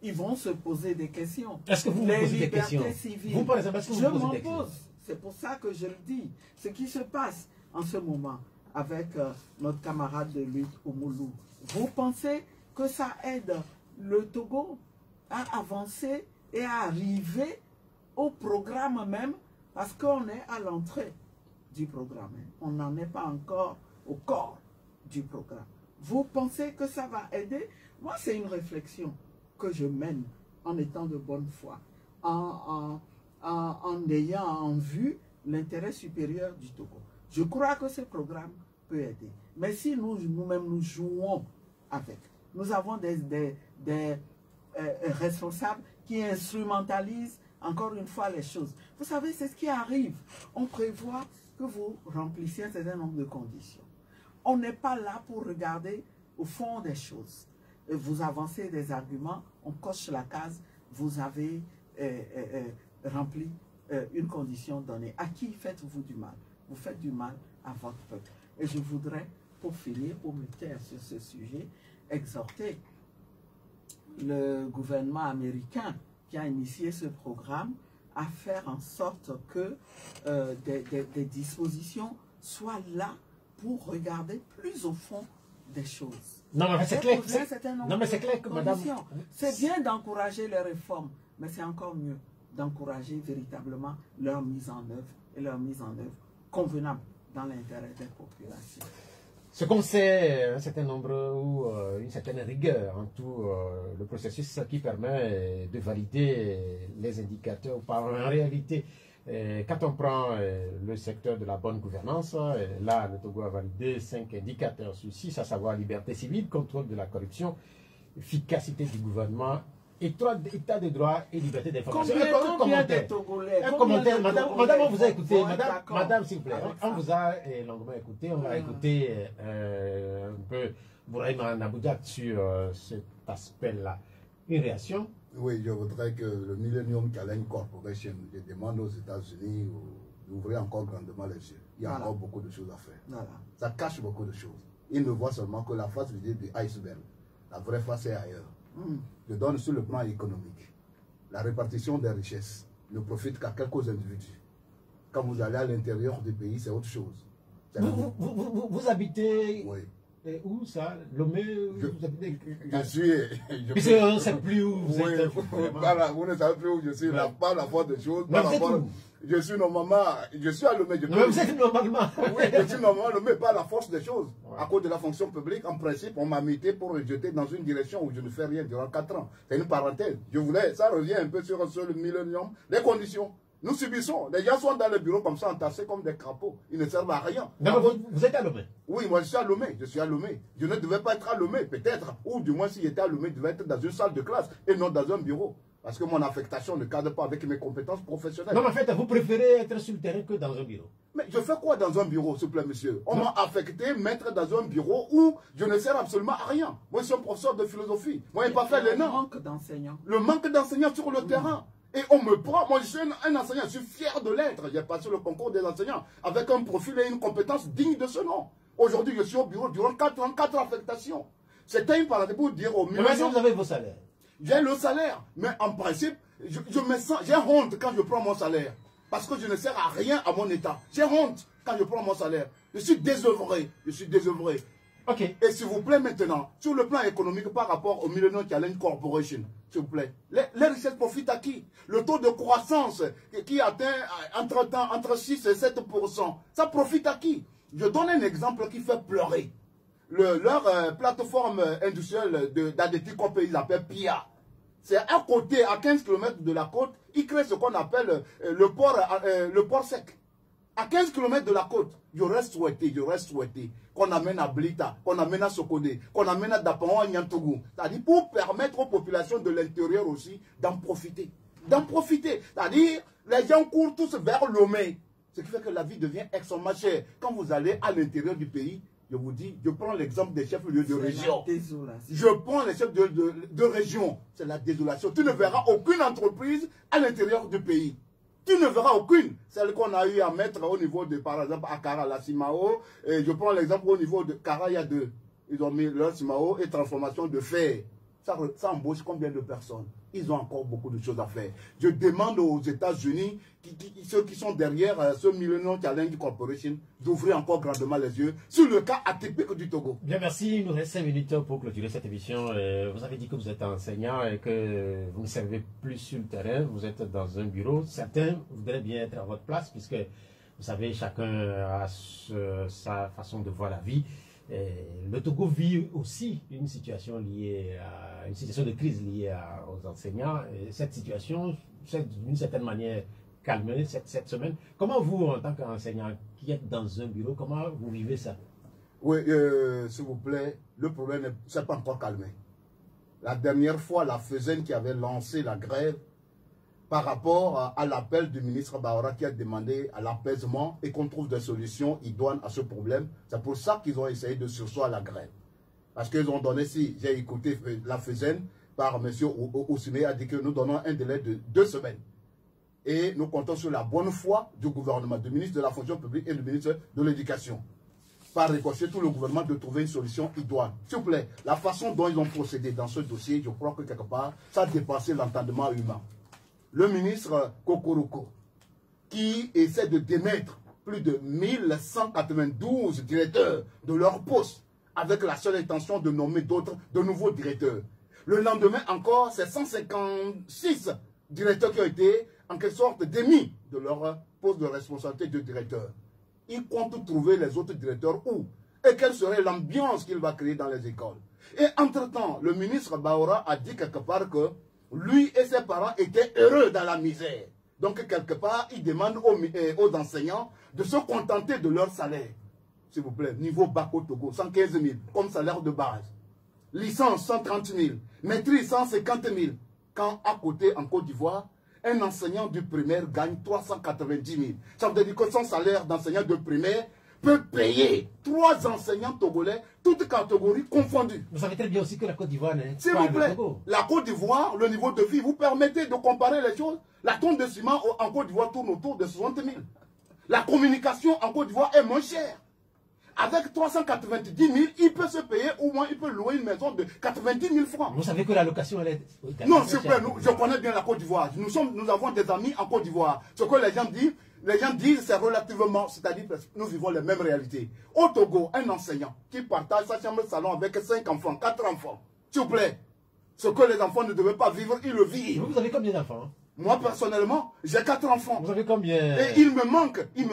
ils vont se poser des questions.
Est-ce que vous vous posez des questions?
Civiles,
vous, par exemple, est-ce que vous
je
vous posez
m'en
des questions?
pose. C'est pour ça que je le dis. Ce qui se passe en ce moment avec notre camarade de lutte Oumoulou, vous pensez que ça aide le Togo à avancer et à arriver au programme même, parce qu'on est à l'entrée du programme. On n'en est pas encore au corps du programme. Vous pensez que ça va aider? Moi, c'est une réflexion que je mène en étant de bonne foi, en ayant en vue l'intérêt supérieur du Togo. Je crois que ce programme peut aider. Mais si nous-mêmes nous jouons avec, nous avons des responsables qui instrumentalisent encore une fois les choses. Vous savez, c'est ce qui arrive. On prévoit que vous remplissiez un certain nombre de conditions. On n'est pas là pour regarder au fond des choses. Vous avancez des arguments, on coche la case, vous avez rempli une condition donnée. À qui faites-vous du mal? Vous faites du mal à votre peuple. Et je voudrais, pour finir, pour me taire sur ce sujet, exhorter le gouvernement américain qui a initié ce programme à faire en sorte que des dispositions soient là pour regarder plus au fond des choses.
Non, mais c'est clair.
Non, mais c'est clair
que madame...
C'est bien d'encourager les réformes, mais c'est encore mieux d'encourager véritablement leur mise en œuvre et leur mise en œuvre convenable dans l'intérêt des populations.
Ce qu'on sait, un certain nombre ou une certaine rigueur en tout le processus qui permet de valider les indicateurs. En réalité, quand on prend le secteur de la bonne gouvernance, là, le Togo a validé 5 indicateurs sur 6, à savoir liberté civile, contrôle de la corruption, efficacité du gouvernement, état de droit et liberté d'information.
Combien de Togolais?
Un commentaire, madame, on vous a écouté, madame s'il vous plaît, on vous a longuement écouté, on va écouter un peu Bouraïma Naboudjak sur cet aspect-là. Une réaction?
Oui, je voudrais que le Millennium Challenge Corporation, je demande aux États-Unis d'ouvrir encore grandement les yeux. Il y a encore beaucoup de choses à faire. Ça cache beaucoup de choses. Ils ne voient seulement que la face du iceberg. La vraie face est ailleurs. Je donne sur le plan économique. La répartition des richesses ne profite qu'à quelques individus. Quand vous allez à l'intérieur du pays, c'est autre chose.
Vous habitez...
Oui.
Et où ça? Lomé?
Je suis...
Puisque on ne sait plus où vous êtes.
Vous ne savez plus où je suis. Pas la force des choses. Je suis normalement... Je suis à Lomé.
Mais vous êtes normalement.
Oui, je suis normalement Lomé, pas la force des choses. À cause de la fonction publique, en principe, on m'a muté pour me jeter dans une direction où je ne fais rien durant 4 ans. C'est une parenthèse. Ça revient un peu sur le millénium. Les conditions. Nous subissons. Les gens sont dans le bureau comme ça, entassés comme des crapauds. Ils ne servent à rien.
Vous êtes à Lomé?
Oui, moi je suis à Lomé. Je suis à Lomé. Je ne devais pas être à Lomé, peut-être. Ou du moins, si j'étais à Lomé, je devais être dans une salle de classe et non dans un bureau. Parce que mon affectation ne cadre pas avec mes compétences professionnelles.
Non, mais en fait, vous préférez être sur le terrain que dans un bureau.
Mais je fais quoi dans un bureau, s'il vous plaît, monsieur? On m'a affecté mettre dans un bureau où je ne sers absolument à rien. Moi, je suis un professeur de philosophie. Moi, je n'ai pas fait les noms.
Le manque d'enseignants.
Le manque d'enseignants sur le terrain. Et on me prend, moi je suis un enseignant, je suis fier de l'être. J'ai passé le concours des enseignants avec un profil et une compétence digne de ce nom. Aujourd'hui, je suis au bureau durant 4 ans, 4 affectations. C'était une parenthèse pour dire au milieu.
Mais vous avez vos salaires?
J'ai le salaire, mais en principe, je me sens, j'ai honte quand je prends mon salaire. Parce que je ne sers à rien à mon état. J'ai honte quand je prends mon salaire. Je suis désœuvré, Ok. Et s'il vous plaît maintenant, sur le plan économique par rapport au Millennium Challenge Corporation, s'il vous plaît, les richesses profitent à qui? Le taux de croissance qui atteint entre 6 et 7%, ça profite à qui? Je donne un exemple qui fait pleurer. Leur plateforme industrielle d'adétique qu'on ils appellent PIA. C'est à côté, à 15 km de la côte, ils créent ce qu'on appelle le port sec. À 15 km de la côte, j'aurais souhaité qu'on amène à Blita, qu'on amène à Sokodé, qu'on amène à Dapaon, à Nyantougou. C'est-à-dire pour permettre aux populations de l'intérieur aussi d'en profiter. C'est-à-dire, les gens courent tous vers Lomé. Ce qui fait que la vie devient extrêmement chère. Quand vous allez à l'intérieur du pays, Je vous dis, je prends l'exemple des chefs-lieux de région.
Désolation.
Je prends les chefs de région. C'est la désolation. Tu ne verras aucune entreprise à l'intérieur du pays. Tu ne verras aucune. Celle qu'on a eu à mettre au niveau de, par exemple, à Kara, la Simao. Et je prends l'exemple au niveau de Kara, il y a deux. Ils ont mis leur Simao et transformation de fer. Ça embauche combien de personnes? Ils ont encore beaucoup de choses à faire. Je demande aux États-Unis, ceux qui sont derrière ce Millennium Challenge Corporation, d'ouvrir encore grandement les yeux sur le cas atypique du Togo.
Bien, merci. Il nous reste 5 minutes pour clôturer cette émission. Vous avez dit que vous êtes enseignant et que vous ne servez plus sur le terrain. Vous êtes dans un bureau. Certains voudraient bien être à votre place puisque, vous savez, chacun a sa façon de voir la vie. Le Togo vit aussi une situation liée à une situation de crise liée aux enseignants. Et cette situation, d'une certaine manière, calmée cette semaine. Comment vous, en tant qu'enseignant qui êtes dans un bureau, comment vous vivez ça?
Oui, s'il vous plaît, le problème ne s'est pas encore calmé. La dernière fois, la FESEN qui avait lancé la grève par rapport à l'appel du ministre Bahora qui a demandé à l'apaisement et qu'on trouve des solutions idoines à ce problème. C'est pour ça qu'ils ont essayé de sursoir la grève. Parce qu'ils ont donné, si j'ai écouté la FESEN par M. Ousmé, a dit que nous donnons un délai de 2 semaines. Et nous comptons sur la bonne foi du gouvernement, du ministre de la fonction publique et du ministre de l'éducation. Par ricochet, tout le gouvernement de trouver une solution idoine. S'il vous plaît, la façon dont ils ont procédé dans ce dossier, je crois que quelque part, ça a dépassé l'entendement humain. Le ministre Kokoroko, qui essaie de démettre plus de 1192 directeurs de leur poste, avec la seule intention de nommer de nouveaux directeurs. Le lendemain encore, c'est 156 directeurs qui ont été en quelque sorte démis de leur poste de responsabilité de directeur. Il compte trouver les autres directeurs où? Et quelle serait l'ambiance qu'il va créer dans les écoles? Et entre-temps, le ministre Bahora a dit quelque part que lui et ses parents étaient heureux dans la misère. Donc, quelque part, il demande aux enseignants de se contenter de leur salaire. S'il vous plaît, niveau bac au Togo, 115 000 comme salaire de base. Licence, 130 000. Maîtrise, 150 000. Quand à côté, en Côte d'Ivoire, un enseignant du primaire gagne 390 000. Ça veut dire que son salaire d'enseignant de primaire peut payer 3 enseignants togolais, toutes catégories confondues.
Vous savez très bien aussi que la Côte d'Ivoire n'est
s'il vous plaît, la Côte d'Ivoire, le niveau de vie, vous permettez de comparer les choses. La tonne de ciment en Côte d'Ivoire tourne autour de 60 000. La communication en Côte d'Ivoire est moins chère. Avec 390 000, il peut se payer, au moins il peut louer une maison de 90 000 francs.
Vous savez que la location, elle est...
Non, s'il vous plaît, je connais bien la Côte d'Ivoire. Nous avons des amis en Côte d'Ivoire. Ce que les gens disent, c'est relativement, c'est-à-dire que nous vivons les mêmes réalités. Au Togo, un enseignant qui partage sa chambre de salon avec 5 enfants, 4 enfants, s'il vous plaît, ce que les enfants ne devaient pas vivre, ils le vivent.
Vous avez combien d'enfants?
Moi, personnellement, j'ai 4 enfants.
Vous avez combien?
Et il me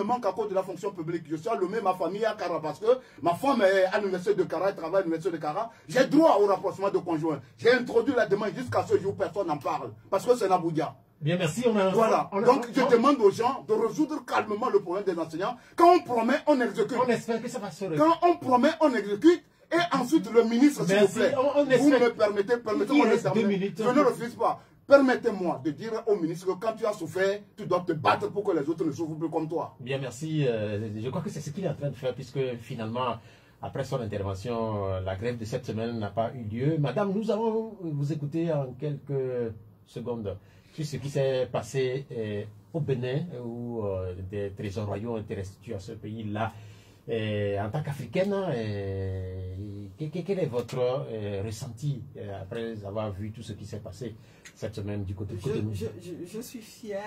manque à cause de la fonction publique. Je suis allumé ma famille à Kara parce que ma femme est à l'université de Kara, elle travaille à l'université de Kara. J'ai droit au rapprochement de conjoints. J'ai introduit la demande jusqu'à ce jour, personne n'en parle. Parce que c'est Naboudia.
Bien, merci.
Voilà. Donc, je demande aux gens de résoudre calmement le problème des enseignants. Quand on promet, on exécute.
On espère que ça va se résoudre.
Quand on promet, on exécute. Et ensuite, le ministre, s'il vous plaît, vous me permettez-moi de terminer. Je ne refuse pas. Permettez-moi de dire au ministre que quand tu as souffert, tu dois te battre pour que les autres ne souffrent plus comme toi.
Bien, merci. Je crois que c'est ce qu'il est en train de faire, puisque finalement, après son intervention, la grève de cette semaine n'a pas eu lieu. Madame, nous allons vous écouter en quelques secondes sur ce qui s'est passé au Bénin, où des trésors royaux ont été restitués à ce pays-là. En tant qu'Africaine, quel est votre ressenti après avoir vu tout ce qui s'est passé cette semaine du côté de nous?
Je suis fier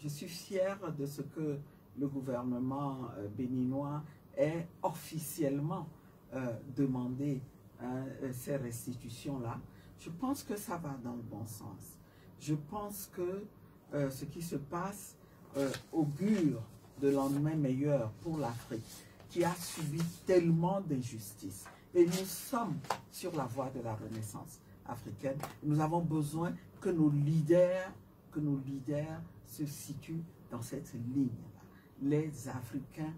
de ce que le gouvernement béninois ait officiellement demandé ces restitutions-là. Je pense que ça va dans le bon sens. Je pense que ce qui se passe augure de lendemain meilleur pour l'Afrique, qui a subi tellement d'injustices. Et nous sommes sur la voie de la renaissance africaine. Nous avons besoin que nos leaders se situent dans cette ligne-là. Les Africains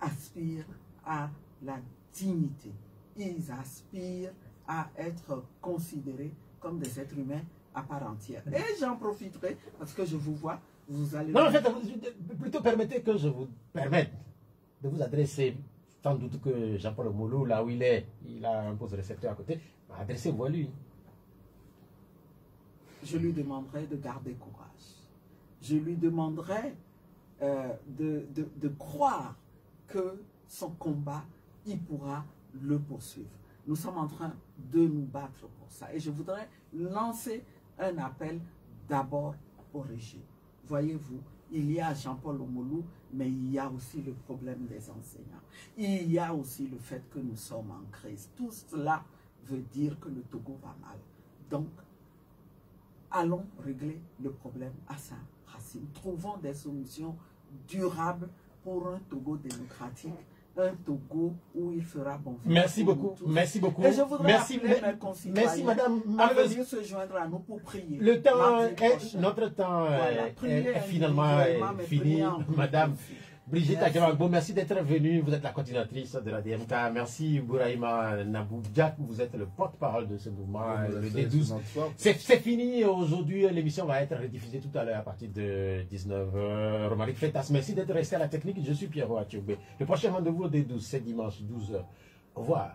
aspirent à la dignité. Ils aspirent à être considérés comme des êtres humains à part entière. Et j'en profiterai parce que je vous vois, vous allez...
Non, en fait, plutôt permettez que je vous permette de vous adresser sans doute que Jean-Paul Omolou, là où il est, il a un poste de récepteur à côté, adressez-vous à lui.
Je lui demanderai de garder courage. Je lui demanderai de croire que son combat, il pourra le poursuivre. Nous sommes en train de nous battre pour ça. Et je voudrais lancer un appel d'abord au régime. Voyez-vous, il y a Jean-Paul Omolou, mais il y a aussi le problème des enseignants. Il y a aussi le fait que nous sommes en crise. Tout cela veut dire que le Togo va mal. Donc, allons régler le problème à sa racine. Trouvons des solutions durables pour un Togo démocratique, un Togo où il fera bon vivre.
Merci beaucoup, merci beaucoup.
Et je voudrais appeler mes concitoyens
merci madame.
à venir se joindre à nous pour prier.
Le temps
prochain.
notre temps
Voilà,
est finalement fini. Madame Brigitte Adjamagbo, merci d'être venue. Vous êtes la coordinatrice de la DMK. Merci Bouraïma Naboudjak, vous êtes le porte-parole de ce mouvement, le D12. C'est fini aujourd'hui. L'émission va être rediffusée tout à l'heure à partir de 19h. Romaric Fetas, merci d'être resté à la technique. Je suis Pierrot Atioubé. Le prochain rendez-vous au D12, c'est dimanche 12h. Au revoir.